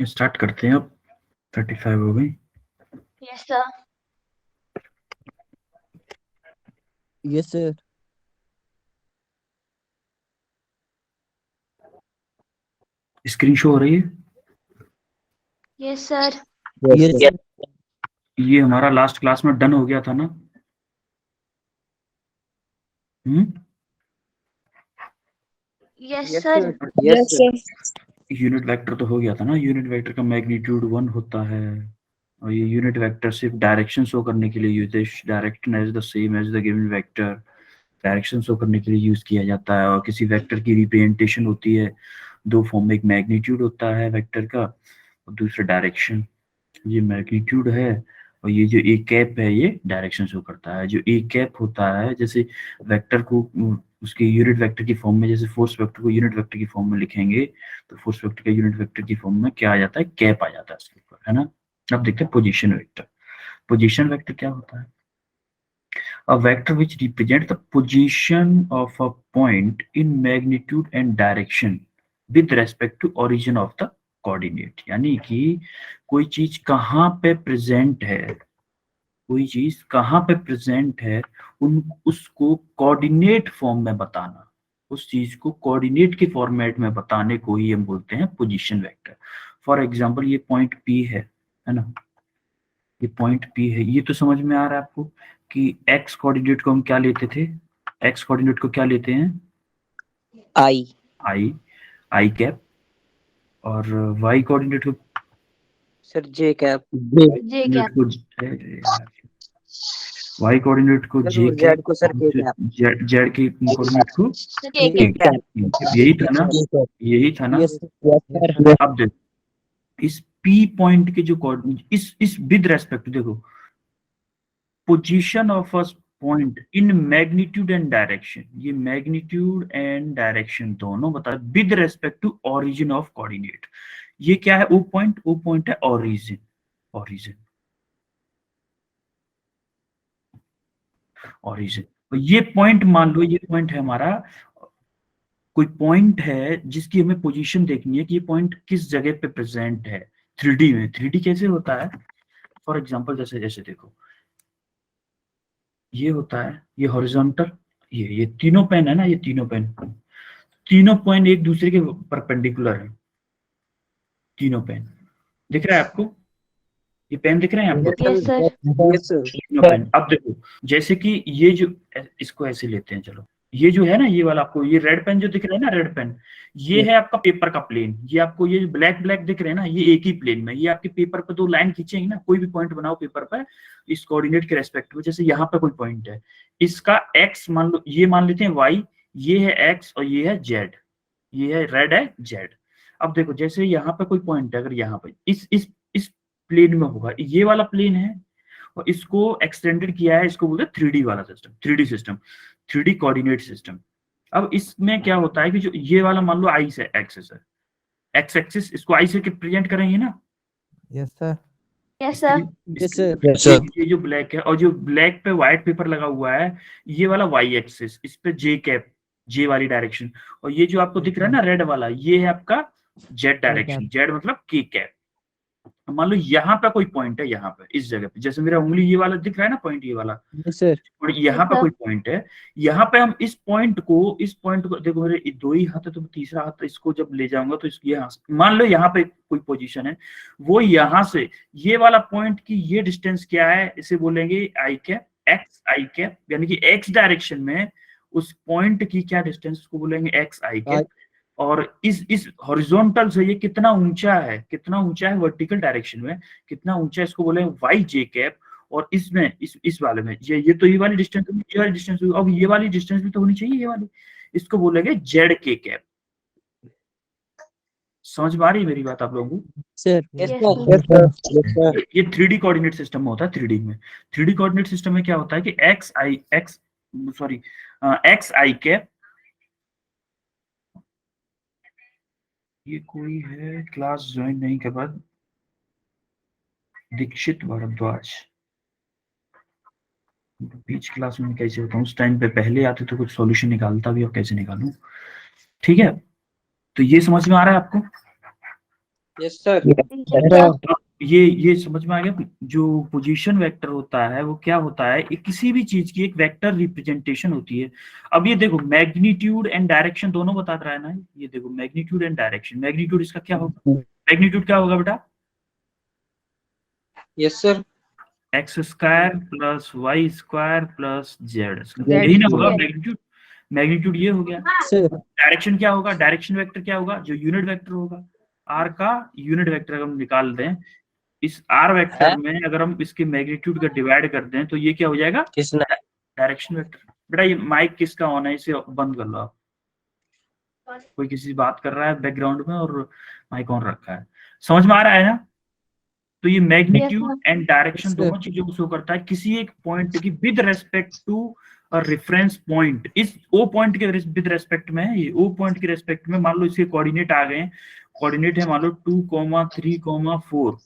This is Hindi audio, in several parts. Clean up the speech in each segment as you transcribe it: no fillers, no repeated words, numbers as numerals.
स्टार्ट करते हैं अब। 35 हो गई। Yes sir. Yes sir. Screen show हो रही है? Yes sir. Yes sir. ये हमारा लास्ट क्लास में डन हो गया था ना? Yes sir. Yes sir. Unit vector तो हो गया था ना। यूनिट वेक्टर का मैग्नीट्यूड 1 होता है और ये यूनिट वेक्टर सिर्फ डायरेक्शन शो करने के लिए यूज है। Direction as the same as the given vector, direction show करने के लिए यूज किया जाता है। और किसी वेक्टर की रिप्रेजेंटेशन होती है दो फॉर्म में, एक मैग्नीट्यूड होता है वेक्टर का और दूसरा डायरेक्शन। ये मैग्नीट्यूड है और ये जो ए कैप है ये डायरेक्शन शो करता है। जो ए कैप होता है, जैसे वेक्टर को उसके यूनिट वेक्टर की फॉर्म में, जैसे फोर्स वेक्टर को यूनिट वेक्टर की फॉर्म में लिखेंगे तो फोर्स वेक्टर का यूनिट वेक्टर की फॉर्म में क्या आ जाता है, कैप आ जाता है इसके ऊपर, है ना। अब देखते हैं पोजीशन वेक्टर। पोजीशन वेक्टर क्या होता है? A vector which represents the position of a point in magnitude and direction with respect to origin of the coordinate। यानी कि कोई चीज कहाँ पे प्रेजेंट है, कोई चीज कहाँ पे प्रेजेंट है, उसको कोऑर्डिनेट फॉर्म में बताना, उस चीज को कोऑर्डिनेट के फॉर्मेट में बताने को ही हम बोलते हैं पोजीशन वेक्टर। फॉर एग्जांपल ये पॉइंट पी है ना। ये पॉइंट पी है, ये तो समझ में आ रहा है आपको कि एक्स कोऑर्डिनेट को हम क्या लेते थे? एक्स कोऑर्डिनेट को क्या लेते हैं? आई आई, आई कैप। और वाई कोऑर्डिनेट को सर जे कैप। जे कैप। वाई कोऑर्डिनेट को जे और कैप, जेड को सर के कैप। जेड के कोऑर्डिनेट को जे के कैप। कैप। यही था ना, यही था ना। Yes sir. अब देखो इस पी पॉइंट के जो कोऑर्डिनेट, इस विद रेस्पेक्ट देखो, position of a point in magnitude and direction, ये मैग्नीट्यूड एंड डायरेक्शन दोनों बता with respect to origin of coordinate. ये क्या है? ओ पॉइंट, ओ पॉइंट है ओरिजिन, ओरिजिन, ओरिजिन। तो ये पॉइंट मान लो, ये पॉइंट है हमारा, कोई पॉइंट है जिसकी हमें पोजीशन देखनी है कि ये पॉइंट किस जगह पे प्रेजेंट है। 3D में 3D कैसे होता है? फॉर एग्जांपल जैसे जैसे देखो, ये होता है, ये हॉरिजॉन्टल, ये तीनों पेन है ना, ये तीनों पेन, तीनों पॉइंट एक दूसरे के परपेंडिकुलर है। तीनों पेन दिख रहा है आपको? ये पेन दिख रहे हैं आपको? Yes sir. Yes sir. तीनों पेन। अब देखो जैसे कि ये जो, इसको ऐसे लेते हैं चलो, ये जो है ना, ये वाला आपको ये रेड पेन जो दिख रहा है ना, रेड पेन, ये है आपका पेपर का प्लेन। ये आपको ये ब्लैक ब्लैक दिख रहे हैं ना, ये एक ही प्लेन में। ये आपके पेपर पर दो लाइन खींचेंगे ना, कोई भी पॉइंट बनाओ पेपर पर इस कोऑर्डिनेट के रेस्पेक्ट में। जैसे यहाँ पे कोई पॉइंट है, इसका एक्स मान लो, ये मान लेते हैं वाई, ये है एक्स और ये है जेड, ये है रेड है जेड। अब देखो जैसे यहाँ पे कोई पॉइंट है, अगर यहाँ पे इस प्लेन में होगा, ये वाला प्लेन है और इसको एक्सटेंडेड किया है, इसको बोलते हैं 3D वाला system, 3D system, 3D coordinate system. अब इसमें क्या होता है कि जो ये वाला मान लो आई से एक्सिस है, एक्स एक्सिस, इसको आई से रिप्रेजेंट करेंगे ना। Yes sir. Yes sir. Yes sir. ये जो ब्लैक है और जो ब्लैक पे व्हाइट पेपर लगा हुआ है, ये वाला वाई एक्सिस, इस पे जे कैप, जे वाली डायरेक्शन। और ये जो आपको दिख रहा है ना रेड वाला, ये है आपका जेड डायरेक्शन, जेड मतलब के कैप। मान लो यहाँ पे कोई पॉइंट है, यहाँ पे इस जगह पे, जैसे मेरा उंगली ये वाला दिख रहा है ना पॉइंट, ये वाला, यस सर। और यहाँ पे कोई पॉइंट है। यहाँ पे हम इस पॉइंट को देखो, मेरे दो ही हाथ है तो तीसरा हाथ इसको जब ले जाऊंगा तो इसकी यहाँ मान लो यहाँ पे कोई पोजीशन है, वो यहाँ से ये वाला पॉइंट की ये डिस्टेंस क्या है, इसे बोलेंगे आई कैप, एक्स आई कैप। यानी कि एक्स डायरेक्शन में उस पॉइंट की क्या डिस्टेंस को बोलेंगे, एक्स आई कैप। और इस हॉरिजॉन्टल से ये कितना ऊंचा है, कितना ऊंचा है वर्टिकल डायरेक्शन में, कितना ऊंचा है, इसको बोलेंगे वाई जे कैप। और इसमें इस वाले में ये तो ये वाली डिस्टेंस होगी, ये वाली डिस्टेंस होगी, अब ये वाली डिस्टेंस भी तो होनी चाहिए, ये वाली, इसको बोलेंगे जेड के कैप। समझ में आ रही है मेरी बात आप लोगों को? सर। Yes sir. ये 3D कोऑर्डिनेट सिस्टम में होता है। 3D में, 3D कोऑर्डिनेट सिस्टम में क्या होता है कि एक्स आई कैप, ये कोई है क्लास ज्वाइन नहीं कर बाद, दीक्षित भारद्वाज। बीच क्लास में कैसे होता हूँ, उस टाइम पे पहले आते तो कुछ सॉल्यूशन निकालता भी, और कैसे निकालूं। ठीक है, तो ये समझ में आ रहा है आपको? Yes, sir. अब ये समझ में आ गया। जो पोजीशन वेक्टर होता है वो क्या होता है, एक किसी भी चीज की एक वेक्टर रिप्रेजेंटेशन होती है। अब ये देखो मैग्नीट्यूड एंड डायरेक्शन दोनों बता रहा है ना, ये देखो मैग्नीट्यूड एंड डायरेक्शन। मैग्नीट्यूड इसका क्या होगा, मैग्नीट्यूड क्या होगा बेटा, Yes, sir. X square plus y square plus z, Z यही ना होगा square. मैग्नीट्यूड। मैग्नीट्यूड ये हो गया। Sir. डायरेक्शन क्या होगा, डायरेक्शन वेक्टर क्या होगा, जो यूनिट वेक्टर होगा, आर का यूनिट वेक्टर अगर हम निकाल दें, इस आर वेक्टर में अगर हम इसके मैग्नीट्यूड का डिवाइड कर दें तो ये क्या हो जाएगा, किसने? Direction vector. बेटा ये माइक किसका ऑन है, इसे बंद कर लो आप। कोई किसी से बात कर रहा है बैकग्राउंड में और माइक ऑन रखा है, समझ में आ रहा है ना। तो ये magnitude and direction Yes, sir. दोनों चीजों को शो करता है किसी एक पॉइंट की with respect to reference point. इस ओ पॉइंट के विद रेस्पेक्ट में, ये ओ पॉइंट के रेस्पेक्ट में मान लो इसके कोऑर्डिनेट आ गए, कोऑर्डिनेट है मान लो 2,3,4,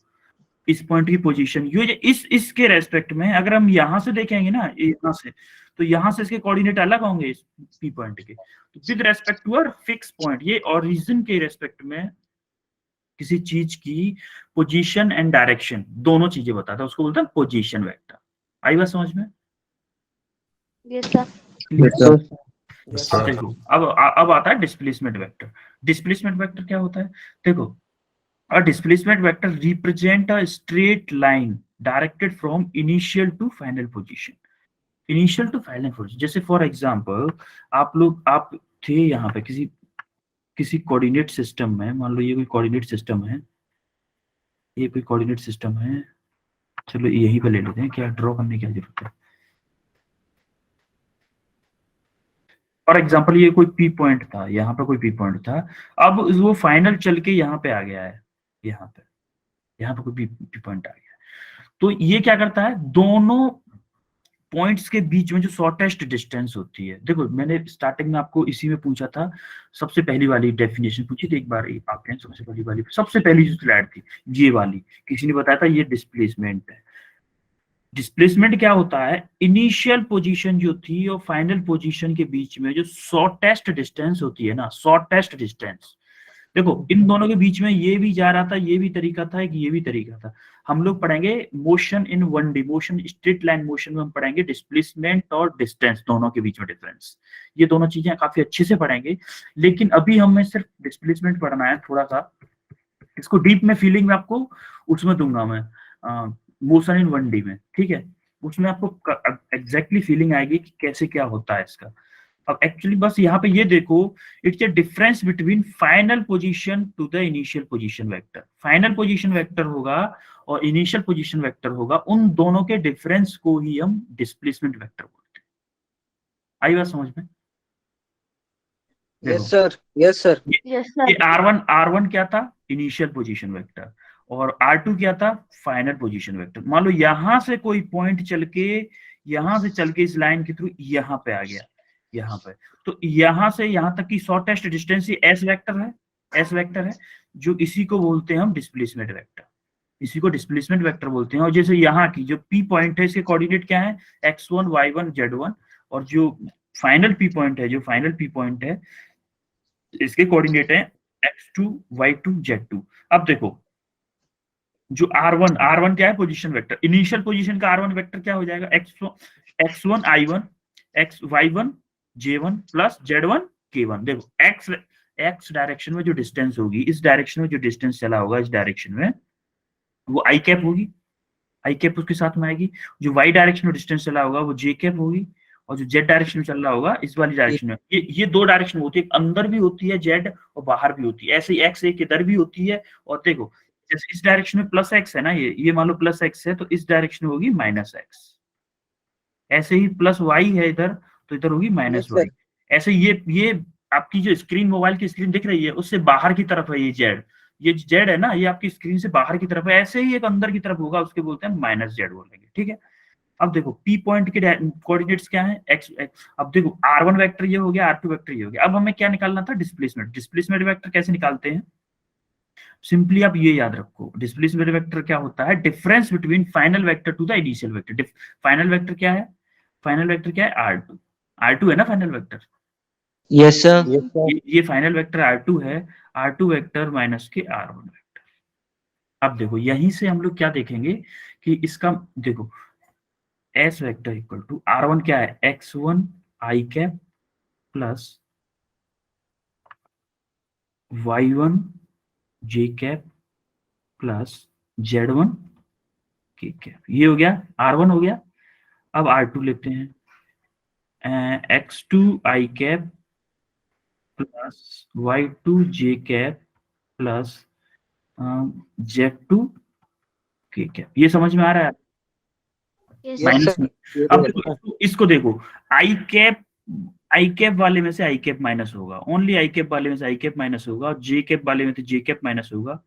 इस पॉइंट की पोजीशन ये इसके रेस्पेक्ट में अगर हम यहां से देखेंगे ना, यहां से, तो यहां से इसके कोऑर्डिनेट अलग होंगे इस पी पॉइंट के। तो with respect to a fix point, ये ओरिजिन के रेस्पेक्ट में किसी चीज की पोजीशन एंड डायरेक्शन दोनों चीजें बताता है, उसको बोलते हैं पोजीशन वेक्टर। आई बात समझ में। Yes, sir. अब देखो, अब आता है डिस्प्लेसमेंट वेक्टर। डिस्प्लेसमेंट वेक्टर क्या होता है, देखो a displacement vector represent a straight line directed from initial to final position, initial to final position। जैसे फॉर एग्जांपल आप थे यहाँ पे किसी कोऑर्डिनेट सिस्टम में, मान लो ये कोई कोऑर्डिनेट सिस्टम है, ये कोई कोऑर्डिनेट सिस्टम है, चलो यहीं पे ले लेते हैं, क्या ड्रॉ करने की क्या जरूरत है। फॉर एग्जांपल ये कोई पी पॉइंट था, यहाँ पे कोई पी पॉइंट था, अब वो फाइनल चल के यहाँ पे आ गया है, यहाँ पे कोई पी पॉइंट आ गया है। तो ये क्या करता है, दोनों पॉइंट्स के बीच में जो शॉर्टेस्ट डिस्टेंस होती है, देखो मैंने स्टार्टिंग में आपको इसी में पूछा था, सबसे पहली वाली डेफिनेशन पूछी थी एक बार आपने, सबसे पहली जो स्लाइड थी ये वाली, किसी ने बताया था ये डिस्प्लेसमेंट है। डिस्प्लेसमेंट क्या होता है, इनिशियल पोजीशन जो थी और फाइनल पोजीशन के बीच में जो शॉर्टेस्ट डिस्टेंस होती है ना, शॉर्टेस्ट डिस्टेंस। देखो इन दोनों के बीच में ये भी जा रहा था, ये भी तरीका था, एक ये भी तरीका था। हम लोग पढ़ेंगे motion in 1D motion, straight line motion में हम पढ़ेंगे डिस्प्लेसमेंट और डिस्टेंस दोनों के बीच में डिफरेंस, ये दोनों चीजें काफी अच्छे से पढ़ेंगे। लेकिन अभी हमें सिर्फ डिस्प्लेसमेंट पढ़ना है, थोड़ा सा इसको डीप में फीलिंग में आपको उसमें दूंगा मैं, मोशन इन 1D में, ठीक है, उसमें आपको एग्जैक्टली फीलिंग आएगी कि कैसे क्या होता है इसका। अब एक्चुअली बस यहाँ पे ये देखो, it's a difference between final position to the initial position vector. Final position vector होगा और इनिशियल पोजीशन वेक्टर होगा, उन दोनों के डिफरेंस को ही हम डिस्प्लेसमेंट वेक्टर बोलते हैं। आई बात समझ में। Yes, sir. Yes, sir. Yes, sir. ये R1 क्या था, इनिशियल पोजीशन वेक्टर, और R2 क्या था, फाइनल पोजीशन वेक्टर। मान लो यहां से कोई पॉइंट चल के इस लाइन के थ्रू यहाँ पे आ गया, यहाँ पे, तो यहाँ से यहाँ तक की शॉर्टेस्ट डिस्टेंस एस वेक्टर है, जो इसी को बोलते हैं हम डिस्प्लेसमेंट वेक्टर, इसी को डिस्प्लेसमेंट वेक्टर बोलते हैं। और जैसे यहाँ की जो पी पॉइंट है, इसके कोऑर्डिनेट क्या है, x1 y1 z1, और जो फाइनल पी पॉइंट है इसके कोऑर्डिनेट है x2 y2 z2। अब देखो जो R1 क्या है, पोजीशन वेक्टर, इनिशियल पोजीशन का R1 वेक्टर क्या हो जाएगा, x1 i1 x y1 j1 plus z1 k1। देखो x डायरेक्शन में जो डिस्टेंस होगी, इस डायरेक्शन में जो डिस्टेंस चला होगा इस डायरेक्शन में, वो i कैप होगी, i कैप उसके साथ में आएगी। जो y डायरेक्शन में डिस्टेंस चला होगा वो j कैप होगी, और जो z डायरेक्शन में चल रहा होगा इस वाली डायरेक्शन में, ये दो डायरेक्शन होती है, अंदर भी होती है z और बाहर भी होती है। ऐसे ही x एक इधर भी होती है, और देखो जैसे इस डायरेक्शन में प्लस x है ना, ये मान लो प्लस x है, तो इस डायरेक्शन में होगी माइनस x। ऐसे ही प्लस y है इधर, तो इधर होगी माइनस y। ऐसे ये आपकी जो स्क्रीन, मोबाइल की स्क्रीन दिख रही है, उससे बाहर की तरफ है ये z है ना, ये आपकी स्क्रीन से बाहर की तरफ है। ऐसे ही एक अंदर की तरफ होगा, उसके बोलते हैं माइनस z बोलेंगे, ठीक है। अब देखो पी पॉइंट के कोऑर्डिनेट्स क्या है, x। अब देखो R1 वेक्टर ये हो गया, R2 वेक्टर ये हो गया। अब हमें क्या निकालना था, डिस्प्लेसमेंट वेक्टर कैसे निकालते हैं, सिंपली आप ये याद रखो, डिस्प्लेसमेंट वेक्टर क्या होता है, difference between final vector to the initial vector. Final vector क्या है, R2 है ना फाइनल वेक्टर। Yes, sir. ये फाइनल वेक्टर R2 है, R2 वेक्टर माइनस के R1 वेक्टर, अब देखो यहीं से हम लोग क्या देखेंगे कि इसका देखो S vector equal to R1 क्या है, x1 i cap plus y1 j cap plus z1 k cap. ये हो गया R1 हो गया। अब R2 लेते हैं, x2 i cap plus y2 j cap plus z2 k cap. ये समझ में आ रहा है? Yes, Yes, minus sir. में। Yes, अब sir. देखो इसको देखो, आई कैप वाले में से आई कैप माइनस होगा, ओनली आई कैप वाले में से आई कैप माइनस होगा, और जे कैप वाले में से जे कैप माइनस होगा,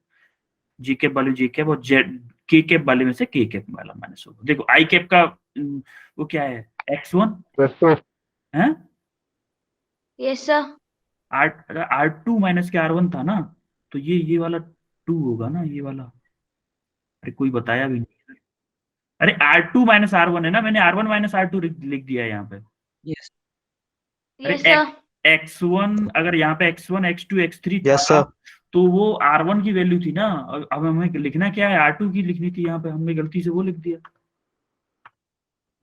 जी कैप वाले जे कैप, और जेड के कैप वाले में से के कैप वाला माइनस होगा। देखो आई कैप का वो क्या है, x1 है, yes sir, R2 माइनस के R1 था ना, तो ये वाला 2 होगा ना, ये वाला। अरे कोई बताया भी नहीं। अरे R2 माइनस R1 है ना, मैंने R1 माइनस R2 लिख दिया है यहाँ पे। Yes. अरे yes sir, x1 अगर यहाँ पे x1 x2 x3 Yes, था sir. तो वो R1 की वैल्यू थी ना, और अब हमें लिखना क्या है, R2 की लिखनी थी, यहाँ पे हमने गलती से वो लिख दिया,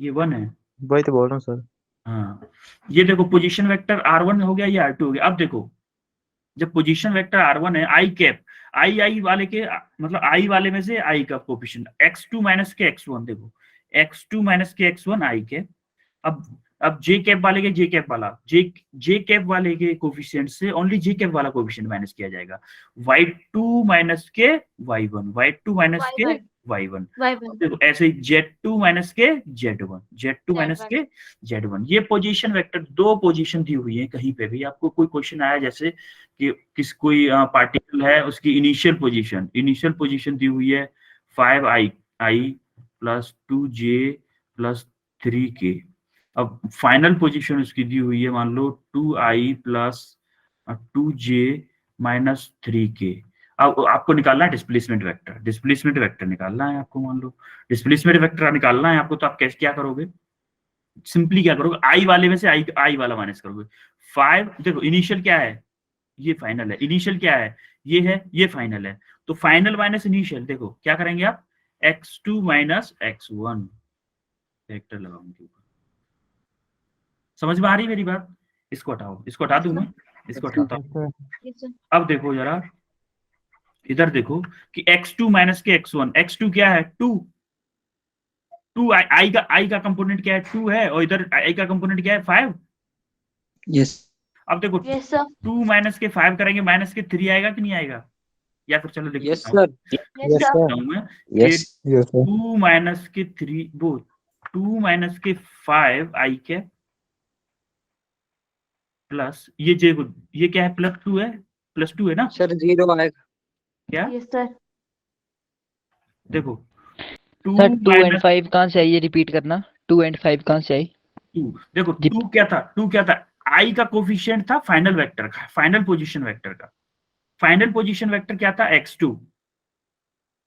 ये 1 है। वही तो बोल रहा हूँ सर। हाँ, ये देखो पोजीशन वेक्टर R1 हो गया, ये R2 हो गया। अब देखो जब पोजीशन वेक्टर R1 है, आई कैप आई वाले के मतलब आई वाले में से आई का कोफिशिएंट x2 माइनस के x1, देखो x2 माइनस के x1 आई कैप। अब जे कैप वाले के जे कैप वाला जे कैप वाले के कोफिशिएंट से ओनली जे कैप वाला कोफिशिएंट माइनस किया जाएगा, y2 माइनस के y1, y2 माइनस के y1। y1, देखो ऐसे ही z2 माइनस के z1, z2 माइनस के z1। ये पोजीशन वेक्टर दो पोजीशन दी हुई है, कहीं पे भी आपको कोई क्वेश्चन आया जैसे कि कोई पार्टिकल है, उसकी इनिशियल पोजीशन दी हुई है 5i plus 2j plus 3k। अब फाइनल पोजीशन उसकी दी हुई है मान लो 2i plus 2j minus 3k। अब आपको निकालना है डिस्प्लेसमेंट वेक्टर निकालना है आपको, मान लो डिस्प्लेसमेंट वेक्टर निकालना है आपको, तो आप कैसे क्या करोगे, सिंपली क्या करोगे, आई वाले में से आई वाला माइनस करोगे। 5 देखो इनिशियल क्या है, ये फाइनल है, इनिशियल क्या है, ये फाइनल है, तो फाइनल माइनस इनिशियल, देखो क्या करेंगे आप, x2 माइनस x1 वेक्टर लगाओ उनके ऊपर। समझ में आ रही है मेरी बात? इसको हटाओ, इसको हटा दूं मैं, इसको हटाता हूं। yes sir, अब देखो जरा इधर देखो कि x2 माइनस के x1, x2 क्या है 2 आई का कंपोनेंट क्या है 2 है, और इधर आई का कंपोनेंट क्या है 5। Yes. अब देखो yes sir, 2 माइनस के 5 करेंगे, माइनस के 3 आएगा कि नहीं आएगा, या फिर चलो Yes, देखते हैं, sir. yes sir, देखता हूं मैं Yes. Yes, sir. 2 minus k 3 वो 2 माइनस के 5 आई के प्लस ये क्या है प्लस 2 है ना, Sir, 0 आएगा. क्या yes sir, देखो 2 सर 2 एंड माइनस 5 कहाँ से आई, ये रिपीट करना, 2 एंड 5 कहाँ से आई? 2, देखो जी। 2 क्या था, आई का कोफिशिएंट था फाइनल वेक्टर का, फाइनल पोजीशन वेक्टर का, फाइनल पोजीशन वेक्टर क्या था x2,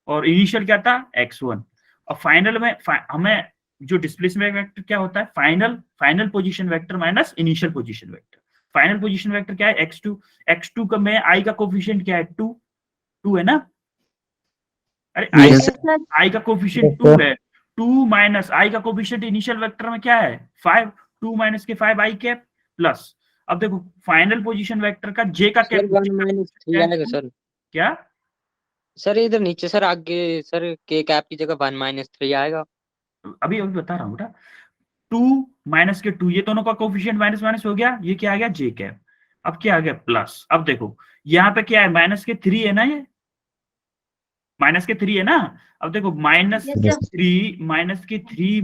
और इनिशियल क्या था x1, और फाइनल में हमें जो डिस्प्लेसमेंट वेक्टर क्या होता है, final position vector minus initial position vector. Final position vector क्या है x2 का में आई का कोफिशिएंट क्या है 2 है ना, अरे Yes. आई का कोफिशिएंट 2 है, 2 माइनस आई का कोफिशिएंट इनिशियल वेक्टर में क्या है 5, 2 माइनस के 5 आई कैप प्लस, अब देखो फाइनल पोजीशन वेक्टर का जे का Sir, 1 minus 3 आएगा सर. क्या, सर इधर नीचे सर आगे सर के कैप की जगह 1 minus 3 आएगा. अभी बता रहा हूँ बेटा, 2 माइनस के 2, ये दोनों का कोफिशिएंट माइनस माइनस हो गया, ये क्या आ गया जे कैप, अब क्या आ गया प्लस। अब देखो यहाँ पे क्या है, माइनस के 3 है ना, ये माइनस के 3 है ना, अब देखो माइनस Yes, के sir. 3 माइनस के 3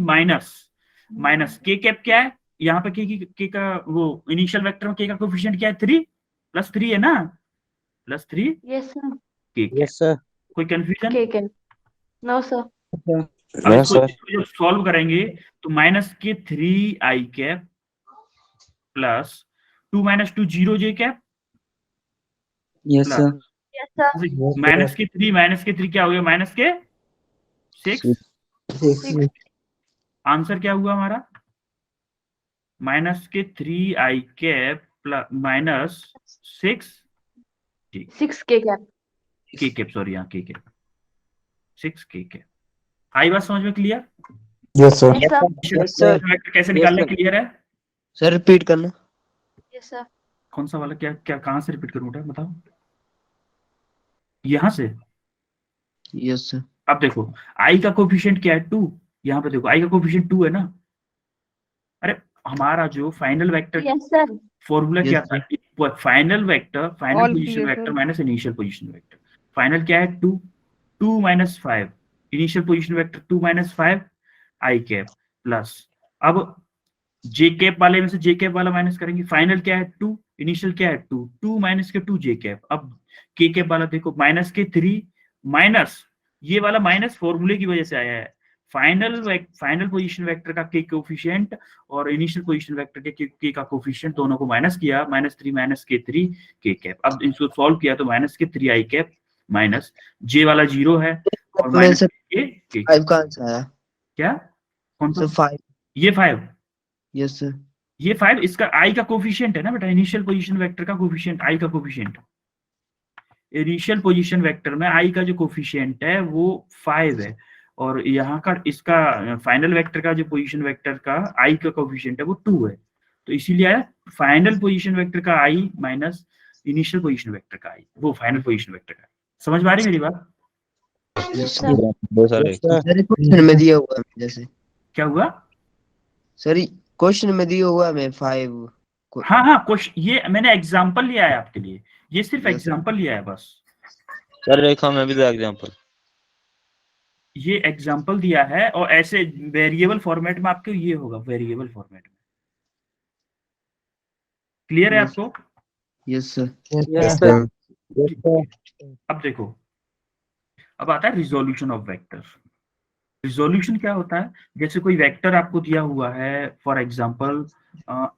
माइनस के कैप क्या है, यहाँ पे के का वो इनिशियल वेक्टर में के का कोफिशिएंट क्या है 3 प्लस 3 है ना, plus 3 yes sir, k cap. Yes, sir. कोई confusion? okay can, no sir, अब No, इसको sir. जब सॉल्व करेंगे तो minus k 3 i cap plus 2 minus 2 0 j cap Yes, sir. yes sir, minus k 3 क्या हो गया, माइनस के 6। आंसर क्या हुआ हमारा, minus k 3 i cap plus minus 6 6 k cap, k cap, sorry यहाँ के कैप। 6 के कैप। आई बात समझ में clear? Yes sir. Yes, sir. Yes, sir. Vector कैसे Yes, निकालना sir. क्लियर है? सर रिपीट करना। Yes, sir. कौन सा वाला? क्या क्या कहाँ से रिपीट करूँ बेटा, बताओ। यहाँ से। Yes sir. अब देखो आई का कोफिशिएंट क्या है? 2। यहाँ पे देखो आई का कोफिशिएंट 2 है ना। अरे हमारा जो final vector Yes, sir. Formula Yes, क्या था? Final vector, final All position clear, vector sir. Minus initial position vector. Final क्या है? 2, 2 minus 5, initial position vector 2 minus 5 आई कैप प्लस, अब जे कैप वाले में से जे कैप वाला माइनस करेंगे। फाइनल क्या है? 2, इनिशियल क्या है? 2, 2 माइनस के 2 जे कैप। अब के कैप वाला देखो माइनस के 3 माइनस ये वाला माइनस फॉर्मूले की वजह से आया है। फाइनल पोजीशन वेक्टर का के कोफिशिएंट और इनिशियल पोजीशन वेक्टर के के का कोफिशिएंट दोनों को माइनस किया, -3 माइनस के 3 के कैप। अब इसको सॉल्व किया तो minus k 3 i cap minus जे वाला 0 है और माइनस के 5 का आंसर आया। क्या कौन सा? सर 5। ये 5। Yes sir. ये 5 इसका आई का कोफिशिएंट है ना बेटा, इनिशियल पोजीशन वेक्टर का कोफिशिएंट, आई का कोफिशिएंट। इनिशियल पोजीशन वेक्टर में आई का जो कोफिशिएंट है वो 5 है और यहाँ का इसका फाइनल वेक्टर का जो पोजीशन वेक्टर का आई का कोफिशिएंट है वो 2 है। तो इसीलिए आया फाइनल पोजीशन वेक्टर का आई माइनस इनिशियल पोजीशन वेक्टर का आई, वो फाइनल पोजीशन वेक्टर का। समझ में आ रही मेरी बात? Yes, sir. सर क्वेश्चन में दिया हुआ है जैसे। क्या हुआ? सर क्वेश्चन में दिया हुआ है मैं 5। हाँ हाँ क्वेश्चन ये मैंने एग्जांपल लिया है आपके लिए, ये सिर्फ Yes, sir. एग्जांपल लिया है बस। सर रेखा में भी दो एग्जांपल। ये एग्जांपल दिया है और ऐसे वेरिएबल फॉर्मेट में आपको ये होगा, वेरिएबल फॉर्मेट में। क्लियर है Yes. आपको? Yes sir. Yes, sir. अब देखो अब आता है रिजोल्यूशन ऑफ वेक्टर। रिजोल्यूशन क्या होता है? जैसे कोई वेक्टर आपको दिया हुआ है, for example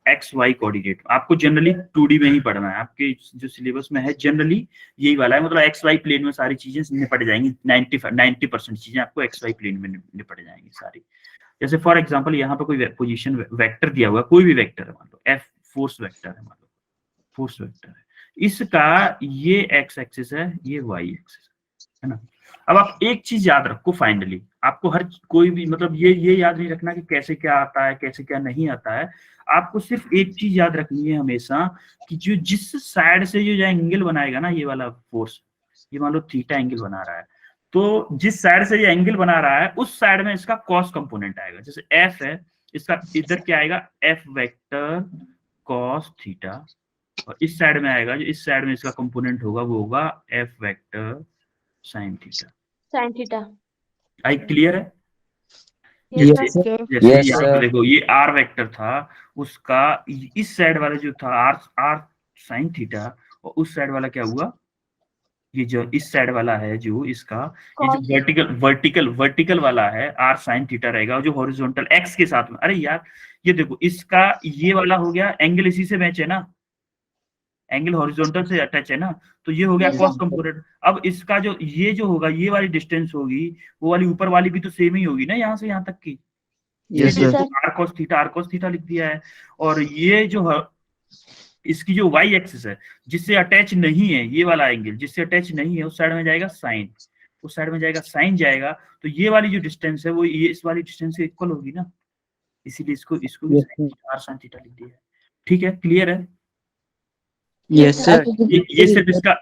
x y coordinate, आपको जनरली 2D में ही पढ़ना है, आपके जो सिलेबस में है जनरली यही वाला है, मतलब एक्स वाई प्लेन में सारी चीजें निपट जाएंगी। 90% चीजें आपको एक्स वाई प्लेन में निपट जाएंगी सारी। जैसे फॉर एग्जांपल यहाँ पे कोई पोजीशन वेक्टर दिया हुआ है, कोई भी वेक्टर है, मान लो एफ फोर्स वेक्टर है, मान लो फोर्स वेक्टर है, इसका ये एक्स एक्सिस है, ये वाई एक्सिस है ना। अब आप एक चीज याद रखो, फाइनली आपको हर कोई भी मतलब ये याद नहीं रखना कि कैसे क्या आता है कैसे क्या नहीं आता है। आपको सिर्फ एक चीज याद रखनी है हमेशा कि जो जिस साइड से जो एंगल बनाएगा ना ये वाला फोर्स, ये मान लो थीटा एंगल बना रहा है, तो जिस साइड से ये एंगल बना रहा है उस साइड में इसका कॉस कंपोनेंट आएगा। जैसे एफ है, इसका इधर क्या आएगा? एफ वेक्टर कॉस थीटा, और इस साइड में आएगा, जो इस साइड में इसका कंपोनेंट होगा वो होगा F vector sine theta. Sin theta. I clear है? Yes, जैसे sir. जैसे Yes, यहाँ पे sir. देखो ये आर वेक्टर था, उसका इस साइड वाला जो था आर आर साइन थीटा, और उस साइड वाला क्या हुआ? ये जो इस साइड वाला है जो इसका ये जो वर्टिकल वाला है आर साइन थीटा रहेगा, जो हॉरिजॉन्टल एक्स के साथ में। अरे यार ये देखो इसका ये वाला हो गया एंगल, इसी से मैच है ना, एंगल हॉरिजॉन्टल से अटैच है ना, तो ये हो गया Yes, कॉस sir. कंपोनेंट। अब इसका जो ये जो होगा ये वाली डिस्टेंस होगी, वो वाली ऊपर वाली भी तो सेम ही होगी ना, यहाँ से यहाँ तक की। Yes Yes, sir. sir. R cos theta लिख दिया है। और ये जो है इसकी जो वाई एक्सिस है जिससे अटैच नहीं है, ये वाला एंगल जिससे अटैच नहीं है, उस साइड में जाएगा साइन, उस साइड में जाएगा साइन जाएगा, तो ये वाली जो डिस्टेंस है वो ये इस वाली डिस्टेंस से इक्वल होगी ना, इसीलिए इसको आर साइन थीटा लिख दिया है। ठीक है, क्लियर है? Yes sir.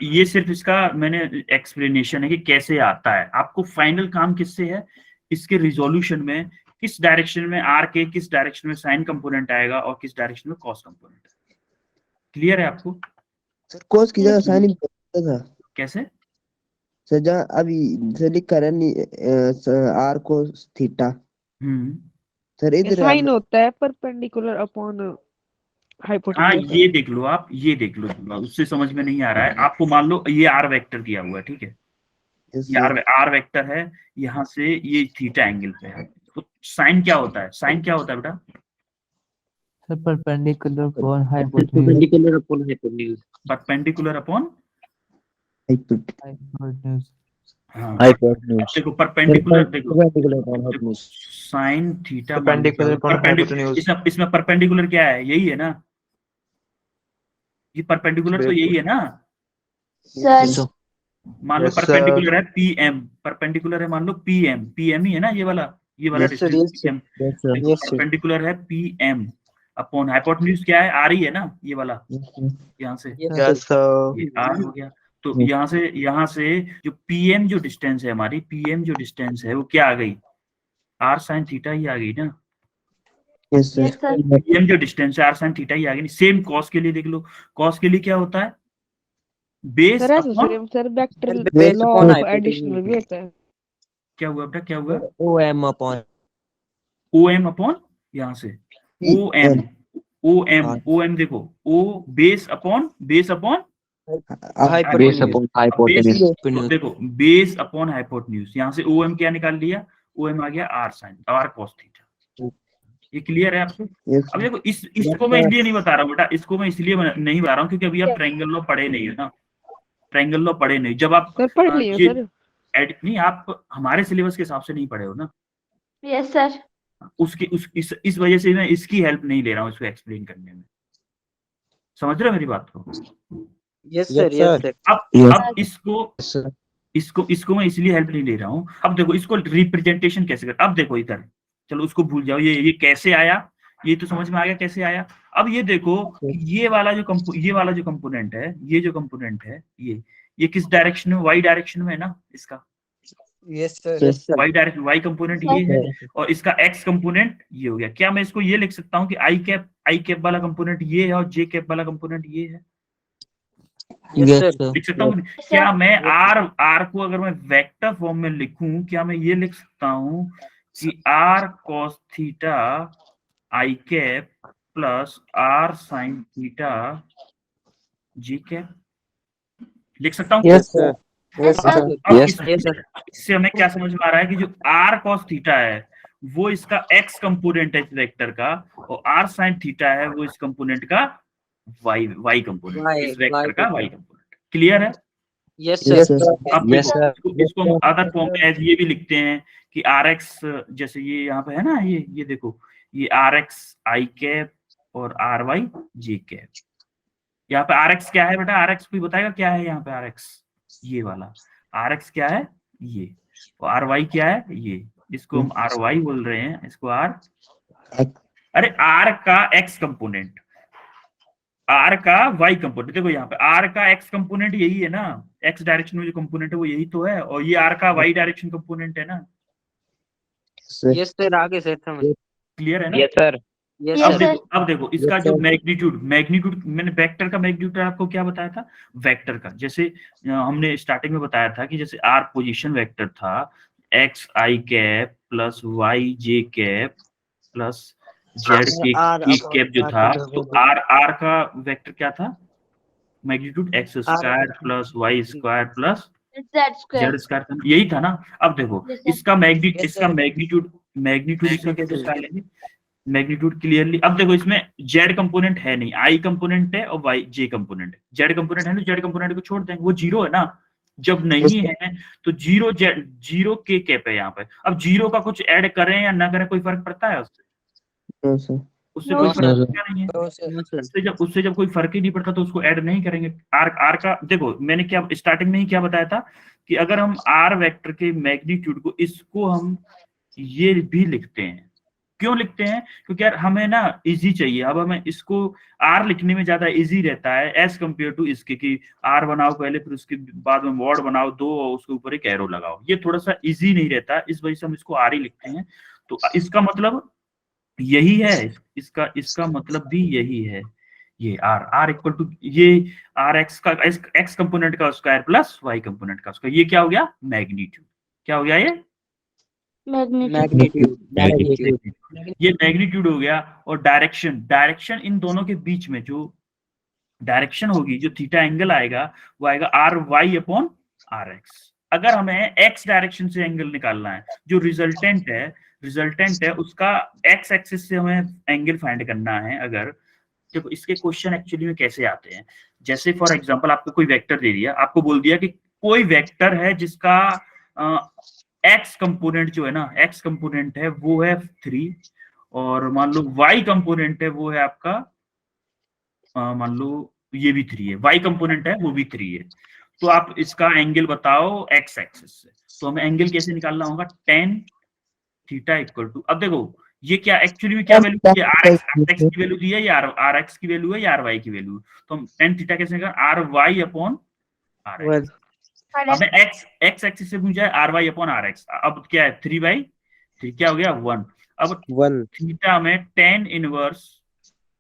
ये सिर्फ इसका मैंने एक्सप्लेनेशन है कि कैसे आता है। आपको फाइनल काम किससे है? इसके रिजोल्यूशन में किस डायरेक्शन में आर के किस डायरेक्शन में साइन कंपोनेंट आएगा और किस डायरेक्शन में कॉस कंपोनेंट। क्लियर है आपको? सर cos की जगह sin था। कैसे? सर जहाँ अभी सर लिखा है r cos थीटा, सर इधर साइन होता है परपेंडिकुलर अपॉन हाँ हाइपोटेन्यूज। ये देख लो आप, ये देख लो, उससे समझ में नहीं आ रहा है आपको। मान लो ये आर वेक्टर दिया हुआ है, ठीक है, ये आर वेक्टर है, यहाँ से ये थीटा एंगल पे है, तो साइन क्या होता है? साइन क्या होता है बेटा? Sir perpendicular upon hypotenuse. Perpendicular upon hypotenuse. हाँ हाइपोटेन्यूज। देखो परपेंडिकुलर साइन थीटा इसमें परपेंडिकुलर क्या है? यही है ना, ये परपेंडिकुलर तो यही है ना। Sir. मान लो परपेंडिकुलर है पीएम, परपेंडिकुलर है मान लो पीएम, पीएम ही है ना ये वाला डिस्टेंस पीएम, परपेंडिकुलर है पीएम अपॉन हाइपोटेन्यूज क्या है आर ही है ना ये वाला, यहाँ से ये आर हो गया। तो यहाँ से जो पीएम जो डिस्टेंस है हमारी, पीएम जो डिस्टेंस है वो क्या आ गई, आर साइन थीटा ही आ गई ना। Yes sir. पीएम जो डिस्टेंस है आर साइन थीटा ही आ गई। सेम कॉस के लिए देख लो, कॉस के लिए क्या होता है, बेस सर ऐसा upon, same sir vector base law upon of additional भी होता है। क्या हुआ बेटा, क्या हुआ, OM अपॉन ओएम अपॉन, यहाँ से ओएम, ओएम देखो, O base upon base upon hypotenuse, देखो बेस अपॉन हाइपोटेन्यूज, यहाँ से ओएम क्या निकाल लिया, ओएम आ गया r sine, r cos theta. ये क्लियर है आपको। अब देखो इसको मैं इसलिए नहीं बता रहा हूँ बेटा, इसको मैं इसलिए नहीं बता रहा हूँ क्योंकि अभी आप ट्रायंगल लॉ पढ़े नहीं है ना, ट्रायंगल लॉ पढ़े नहीं। जब आप सर पढ़ लियो ये सर। नहीं, आप हमारे सिलेबस के हिसाब से नहीं पढ़े हो ना, यस सर। इस वजह से मैं इसकी हेल्प नहीं ले रहा हूँ इसको एक्सप्लेन करने में, समझ रहे हो मेरी बात को। Yes sir. अब इसको मैं इसलिए हेल्प नहीं ले रहा हूँ। अब देखो इसको रिप्रेजेंटेशन कैसे कर, अब देखो इधर, चलो उसको भूल जाओ, ये कैसे आया, ये तो समझ में आ गया कैसे आया। अब ये देखो ये वाला जो कंपोनेंट है, ये जो कंपोनेंट है ये किस डायरेक्शन में, वाई डायरेक्शन में है ना इसका, यस सर। वाई कंपोनेंट ये है और इसका एक्स कंपोनेंट ये हो गया। क्या मैं इसको ये लिख सकता हूँ कि आई कैप वाला कंपोनेंट ये है और जे कैप वाला कंपोनेंट ये है, लिख सकता हूँ। क्या मैं आर को अगर मैं वेक्टर फॉर्म में लिखूं, क्या मैं ये लिख सकता हूँ कि R cos theta i cap plus R sine theta j cap, लिख सकता हूँ। Yes sir. इससे हमें क्या समझ में आ रहा है कि जो आर कॉस थीटा है वो इसका एक्स कंपोनेंट है इस वेक्टर का, और आर साइन थीटा है वो इस कंपोनेंट का वाई कंपोनेंट, इस वेक्टर का वाई कंपोनेंट। क्लियर है? Yes sir. अब इसको हम अदर फॉर्म में एज ये भी लिखते हैं कि आर एक्स, जैसे ये यहाँ पे है ना, ये देखो ये आर एक्स आई कैप और आर वाई जे कैप। यहाँ पे आर एक्स क्या है बेटा, आर एक्स कोई बताएगा क्या है यहाँ पे आर एक्स, ये वाला आर एक्स क्या है ये, और आर वाई क्या है ये, इसको हम आर वाई बोल रहे हैं, इसको आर, अरे आर का एक्स कंपोनेंट, आर का वाई कंपोनेंट। देखो यहाँ पे आर का एक्स कंपोनेंट यही है ना, एक्स डायरेक्शन में जो कंपोनेंट है वो यही तो है, और ये आर का वाई डायरेक्शन कंपोनेंट है ना। यस सर, आगे से समझ क्लियर है ना? Yes sir. अब देखो इसका जो मैग्नीट्यूड मैंने वेक्टर का मैग्नीट्यूड आपको क्या बताया था, वेक्टर का जैसे हमने स्टार्टिंग में बताया था कि जैसे आर पोजीशन वेक्टर था x i cap plus y j cap plus z k cap जो था, तो आर का वेक्टर क्या था, magnitude x square plus y square plus z square था, यही था ना। अब देखो इसका मैग्नीट्यूड इसका कैसे निकालेंगे, मैग्नीट्यूड क्लियरली। अब देखो इसमें जेड कंपोनेंट है नहीं, आई कंपोनेंट है और वाई जे कंपोनेंट है। जेड कंपोनेंट है ना, जेड कंपोनेंट को छोड़ देंगे, वो जीरो है ना, जब नहीं है तो जीरो के कैप है यहाँ पे। अब जीरो का कुछ ऐड करें या ना करें कोई फर्क पड़ता है उससे कोई फर्क नहीं है। उससे जब कोई फर्क ही नहीं पड़ता तो उसको ऐड नहीं करेंगे। आर का देखो मैंने क्या स्टार्टिंग में ही क्या बताया था कि अगर हम आर वेक्टर के मैग्नीट्यूड को, इसको हम ये भी लिखते हैं, क्यों लिखते हैं, क्योंकि यार हमें ना इजी चाहिए। अब हमें इसको आर लिखने में ज्यादा इजी रहता है एज कंपेयर टू इसके कि आर बनाओ पहले फिर उसके बाद में वर्ड बनाओ दो और उसके ऊपर एक एरो लगाओ, ये थोड़ा सा इजी नहीं रहता, इस वजह से हम इसको आर ही लिखते हैं। तो इसका मतलब यही है, इसका मतलब भी यही है, ये आर इक्वल टू ये आर एक्स का एक्स कंपोनेंट का स्क्वायर प्लस वाई कंपोनेंट का स्क्वायर, ये क्या हो गया मैग्नीट्यूड, क्या हो गया ये मैग्नीट्यूड। ये मैग्नीट्यूड हो गया। और डायरेक्शन इन दोनों के बीच में जो डायरेक्शन होगी, जो थीटा एंगल आएगा वो आएगा R y upon R x. अगर हमें एक्स डायरेक्शन से एंगल निकालना है, जो रिजल्टेंट है उसका एक्स एक्सिस से हमें एंगल फाइंड करना है। अगर देखो इसके क्वेश्चन एक्चुअली में कैसे आते हैं, जैसे फॉर एग्जांपल आपको कोई वेक्टर दे दिया, आपको बोल दिया कि कोई वेक्टर है जिसका एक्स कंपोनेंट जो है ना, एक्स कंपोनेंट है वो है 3 और मान लो वाई कंपोनेंट है वो है आपका मान लो ये भी 3 है, वाई कंपोनेंट है वो भी 3 है। तो आप इसका एंगल बताओ एक्स एक्सिस से। तो हमें एंगल कैसे निकालना होगा, टेन थीटा इक्वल टू, अब देखो ये क्या एक्चुअली में क्या वैल्यू दी है, आर एक्स की वैल्यू दी है या आर एक्स की वैल्यू है या आर वाई की वैल्यू। तो हम टेन थीटा कैसे निकाल, R y upon R x. हमें एक्स एक्स एक्सिस से पूछा है R y upon R x, अब क्या है 3/3 क्या हो गया 1। अब 1 थीटा में टेन इनवर्स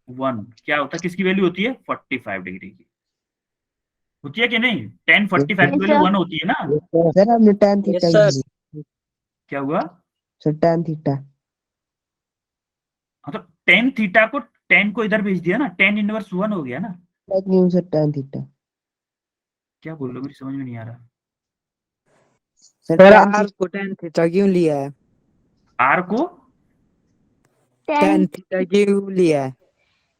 1 क्या होता है, किसकी वैल्यू होती है 45 डिग्री की होती है कि नहीं, 10 45 की वैल्यू 1 होती है ना। सर हमने tan यस थीटा सर क्या हुआ, सर tan थीटा हाँ तो टेन थीटा को 10 को इधर भेज दिया ना, 10 इनवर्स 1 हो गया ना। नहीं सर tan थीटा क्या बोल रहे हो, मेरी समझ में नहीं आ रहा। सर सर tan आर को tan थीटा क्यों लिया है? आर को tan थीटा क्यों लिया है?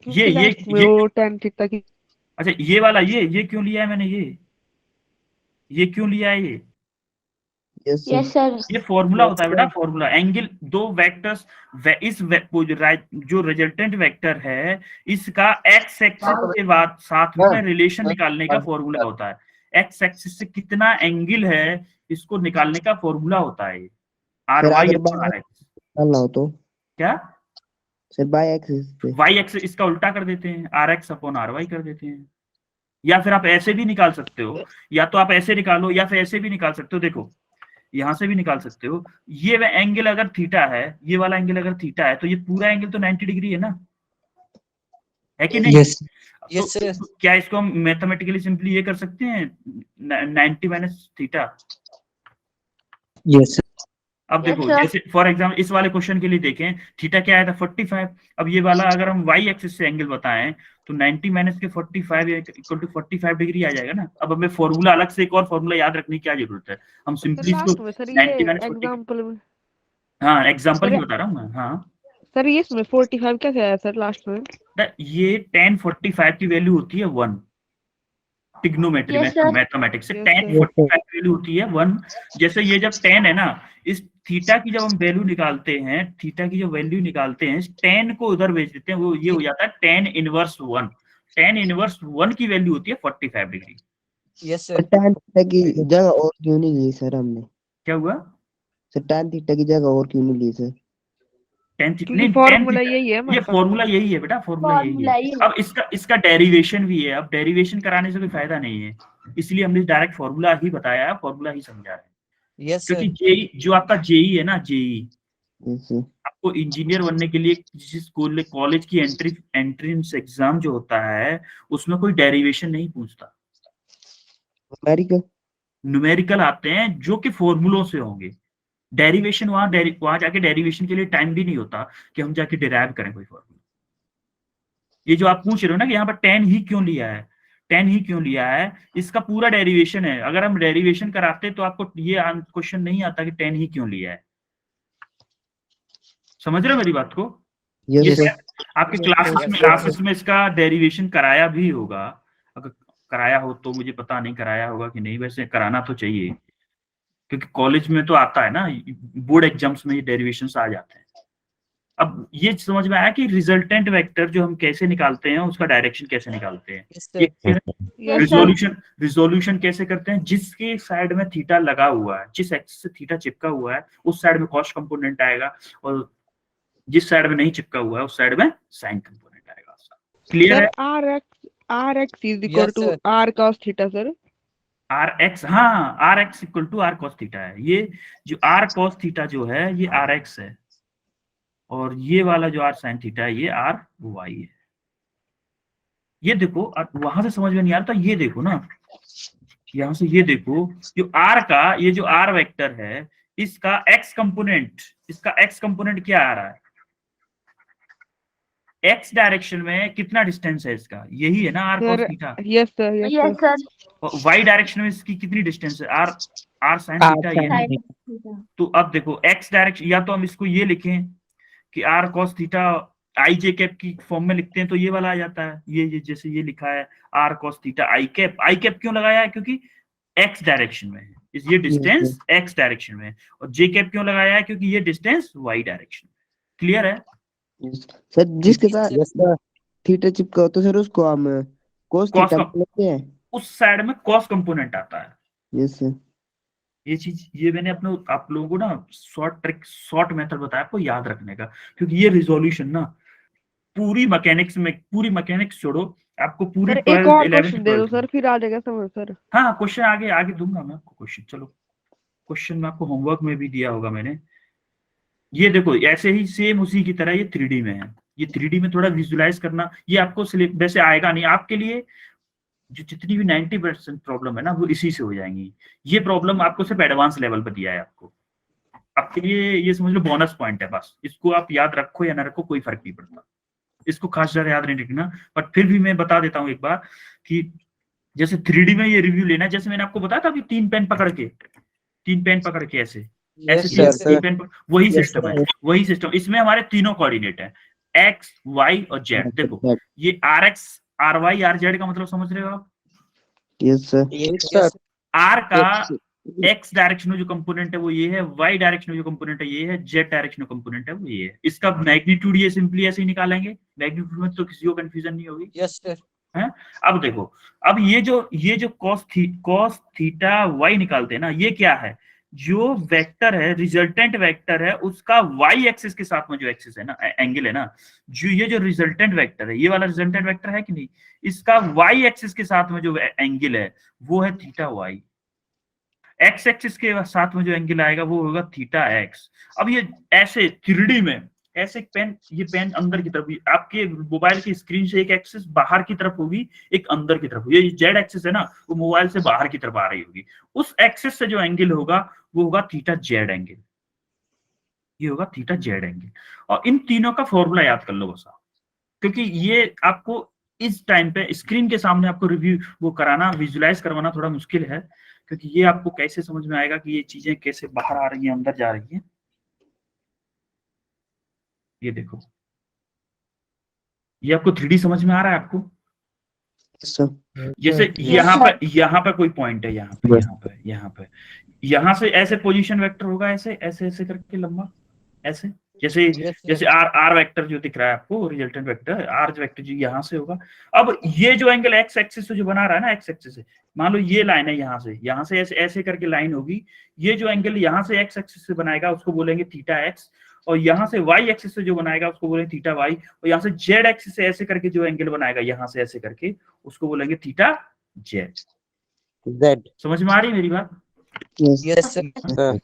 ये लास्ट में ये वो tan थीटा की अच्छा ये वाला ये क्यों लिया है मैंने, ये क्यों लिया है ये यस यस सर। ये फॉर्मूला होता है बेटा, फॉर्मूला एंगल दो वेक्टर्स जो रिजल्टेंट वेक्टर है इसका एक्स एक्सिस के बाद साथ में रिलेशन निकालने का फॉर्मूला होता है। एक्स एक्सिस से कितना एंगल है इसको निकालने का फॉर्मूला होता है आर सर वाई अगर अपॉन आर एक्स। निकालना हो तो क्या सर बाय एक्सिस पे वाई एक्स इसका उल्टा कर देते हैं, R x upon R y कर देते हैं। या फिर आप ऐसे भी निकाल सकते हो, या तो आप ऐसे निकालो या फिर ऐसे भी निकाल सकते हो। देखो यहां से भी निकाल सकते हो, ये एंगल अगर थीटा है, ये वाला एंगल अगर थीटा है तो ये पूरा एंगल तो 90 डिग्री है ना, है कि नहीं। यस यस सर तो क्या इसको हम मैथमेटिकली सिंपली ये कर सकते हैं 90 माइनस थीटा। यस अब देखो Yes, sir. जैसे फॉर एग्जाम्पल इस वाले क्वेश्चन के लिए देखें, थीटा क्या आया था 45। अब ये वाला अगर हम वाई एक्सिस से एंगल बताएं तो 90 माइनस के 45 इक्वल टू 45 डिग्री आ जाएगा ना। अब हमें फॉर्मूला अलग से एक और फॉर्मूला याद रखने की क्या जरूरत है, हम सर सिंपली इसको लास्ट में सर ये 90 माइनस 40, एग्जांपल में हाँ एग्जाम्पल सर ही बता रहा हूँ मैं। हाँ सर ये इसमें 45 कैसे आया सर लास्ट में? ये 1045 की वैल्यू होती है 1, टिग्नोमेट्री में Yes, sir. मैथमेटिक्स से Yes, 1045 की वैल्यू होती है 1। जैसे ये जब 10 है ना, इस थीटा की जब हम वैल्यू निकालते हैं, थीटा की जो वैल्यू निकालते हैं 10 को उधर भेज देते हैं, वो ये हो जाता है 10 इनवर्स 1। 10 इनवर्स 1 की वैल्यू होती है 45 degree. Yes sir sir tan theta की जगह और क्यों नहीं ली सर हमने? क्या हुआ, सर tan थीटा की जगह और क्यों नहीं ली सर? 10 क्योंकि फॉर्मूला यही है ये हमारे पास। फॉर्मूला यही है बेटा, फॉर्मूला यही फॉर्मूला है। ही है। अब इसका डेरिवेशन भी है, अब डेरिवेशन कराने से कोई फायदा नहीं है, इसलिए हमने डायरेक्ट फॉर्मूला ही बताया है, फॉर्मूला ही समझा है। यस क्योंकि सर जेई जो आपका जेई है ना, जेई यस सर आपको इंजीनियर बनने के लिए जिस स्कूल कॉलेज की एंट्रेंस एग्जाम जो होता है उसमें कोई डेरिवेशन नहीं पूछता, अमेरिका न्यूमेरिकल आते हैं जो कि फॉर्मूलों से होंगे। डेरिवेशन वहां जाके डेरिवेशन के लिए टाइम भी नहीं होता कि हम जाके डिराइव करें कोई फॉर्मूला। ये जो आप पूछ रहे हो ना कि यहाँ पर 10 ही क्यों लिया है, 10 ही क्यों लिया है, इसका पूरा डेरिवेशन है। अगर हम डेरिवेशन कराते तो आपको ये क्वेश्चन नहीं आता कि 10 ही क्यों लिया है। समझ रहे हो मेरी बात को, ये यस सर आपके क्लासेस में इसका डेरिवेशन कराया भी होगा, अगर कराया हो तो, मुझे पता नहीं कराया होगा कि नहीं, वैसे कराना तो चाहिए क्योंकि कॉलेज में तो आता है ना, बोर्ड एग्जाम्स में ये डेरिवेशंस आ जाते हैं। अब ये समझ में आया कि रिजल्टेंट वेक्टर जो हम कैसे निकालते हैं, उसका डायरेक्शन कैसे निकालते हैं। Yes sir Yes, sir. Resolution कैसे करते हैं, जिसके साइड में थीटा लगा हुआ है, जिस एक्सिस से थीटा चिपका हुआ है उस साइड में कॉस कंपोनेंट आएगा, और जिस साइड में नहीं चिपका हुआ है उस साइड में साइन कंपोनेंट आएगा। क्लियर सर है। rx is equal Yes, to sir. r cos थीटा सर। आर एक्स, हाँ r x equal to r cos theta है। ये जो आर कॉस थीटा जो है ये आर एक्स है, और ये वाला जो आर साइन थीटा है ये आर वाई है। ये देखो वहां से समझ में नहीं आ रहा था, ये देखो ना, यहां से ये देखो जो आर का ये जो आर वेक्टर है इसका एक्स कंपोनेंट क्या आ रहा है, एक्स डायरेक्शन में कितना डिस्टेंस है इसका, यही है ना R cos theta. Yes sir yes Yes, sir. sir. और वाई डायरेक्शन में इसकी कितनी डिस्टेंस है, आर साइन थीटा ये है। Sine theta. तो अब देखो एक्स डायरेक्शन, या तो हम इसको ये लिखें कि R cos theta i j cap की फॉर्म में लिखते हैं तो ये वाला आ जाता है, ये जैसे ये लिखा है R cos theta i cap क्यों लगाया है, क्योंकि एक्स डायरेक्शन में है, ये डिस्टेंस एक्स डायरेक्शन में है। और जे कैप क्यों लगाया है, क्योंकि ये डिस्टेंस वाई डायरेक्शन में। क्लियर है। सर जिसके साथ थीटा चिपका होता है सर उसको हम cos Cos थीटा का- लेते हैं। उस साइड में कॉस कंपोनेंट आता है। Yes sir. ये चीज, ये मैंने अपने आप लोगों को ना शॉर्ट मेथड बताया आपको याद रखने का, क्योंकि ये रिजोल्यूशन ना पूरी मैकेनिक्स छोड़ो, आपको पूरी सर एक 12th और 11th क्वेश्चन दे दो 12th सर, फिर आ जाएगा समझ सर। हाँ क्वेश्चन आगे आगे दूंगा मैं आपको क्वेश्चन। चलो क्वेश्चन में आपको होमवर्क में भी दिया होगा मैंने। ये देखो ऐसे ही सेम उसी की तरह ये 3D में है। ये 3D में थोड़ा विजुलाइज करना, ये आपको वैसे आएगा नहीं आपके लिए। जो जितनी भी 90% प्रॉब्लम है ना वो इसी से हो जाएंगी। ये प्रॉब्लम आपको सिर्फ एडवांस लेवल पर दिया है आपको, आपके लिए ये समझ लो बोनस पॉइंट है बस। इसको आप याद रखो या ना रखो कोई फर्क नहीं पड़ता, इसको खास ज्यादा याद नहीं रखना। बट फिर भी मैं बता देता हूँ एक बार कि जैसे 3D में ये रिव्यू लेना है, जैसे मैंने आपको बताया था अभी 3 पेन पकड़ के ऐसे तीन पेन वही सिस्टम है, वही सिस्टम। इसमें हमारे तीनों कोऑर्डिनेट है, एक्स वाई और जेड। देखो ये R x R y R z का मतलब समझ रहे हो आप? Yes sir. आर का एक्स डायरेक्शन में जो कंपोनेंट है वो ये है, वाई डायरेक्शन में जो कंपोनेंट है ये है, जेड डायरेक्शन में कंपोनेंट है वो ये है। इसका मैग्नीट्यूड ये सिंपली ऐसे ही निकालेंगे, मैग्नीट्यूड में तो किसी को कंफ्यूजन नहीं होगी। Yes sir. है अब देखो, अब ये जो कॉस थीटा वाई निकालते हैं ना, ये क्या है? जो वेक्टर है, रिजल्टेंट वेक्टर है, उसका वाई एक्सिस के साथ में जो एक्सिस है ना, एंगल है ना, जो रिजल्टेंट वेक्टर है, ये वाला रिजल्टेंट वेक्टर है कि नहीं, इसका वाई एक्सिस के साथ में जो एंगल है वो है थीटा वाई। एक्स एक्सिस के साथ में जो एंगल आएगा वो होगा थीटा एक्स। अब ये ऐसे 3D में ऐसे पेन, ये पेन अंदर की तरफ, आपके मोबाइल की स्क्रीन से एक एक्सिस बाहर की तरफ होगी, एक अंदर की तरफ होगी। ये जेड एक्सिस है ना, वो मोबाइल से बाहर की तरफ आ रही होगी। उस एक्सिस से जो एंगल होगा वो होगा थीटा जेड एंगल, ये होगा थीटा जेड एंगल। और इन तीनों का फॉर्मूला याद कर लो बस आप, क्योंकि ये आपको इस टाइम पे स्क्रीन के सामने आपको रिव्यू वो कराना, विजुलाइज करवाना थोड़ा मुश्किल है, क्योंकि ये आपको कैसे समझ में आएगा कि ये चीजें कैसे बाहर आ रही हैं अंदर जा रही हैं। ये देखो, ये आपको 3D समझ में आ रहा है आपको? जैसे यहाँ पे कोई पॉइंट है, यहाँ से ऐसे पोजीशन वेक्टर होगा, ऐसे ऐसे ऐसे करके लंबा, ऐसे जैसे आर वेक्टर जो दिख रहा है आपको, रिजल्टेंट वेक्टर आर वेक्टर जी यहाँ से होगा। अब ये जो एंगल एक्स एक्सिस से जो बना रहा है ना, एक्स एक्सिस से मान लो ये लाइन है, यहाँ से ऐसे ऐसे करके लाइन होगी। ये जो एंगल यहाँ से एक्स एक्सिस से बनाएगा उसको बोलेंगे थीटा एक्स, और यहाँ से वाई एक्सिस से जो बनाएगा उसको बोलेंगे थीटा वाई, और यहाँ से जेड एक्सिस से ऐसे करके जो एंगल बनाएगा यहाँ से ऐसे करके उसको बोलेंगे थीटा जेड। समझ में आ रही मेरी बात? Yes sir.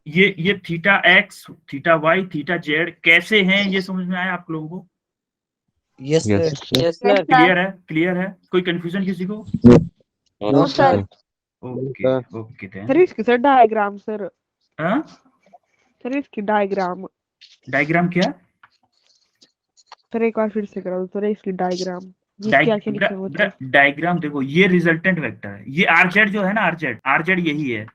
ये theta x, theta y, theta z कैसे हैं ये समझ में आया आप लोगों को? Yes sir. क्लियर है? कोई कंफ्यूजन किसी को? No sir. ओके सर इसकी सर डायग्राम सर। हाँ सर इसकी डायग्राम क्या? सर एक बार फिर से करा दो सर इसकी डायग्राम। डायग्राम देखो, ये रिजल्टेंट वेक्टर है, ये आरजेड जो है ना, आरजेड यही है।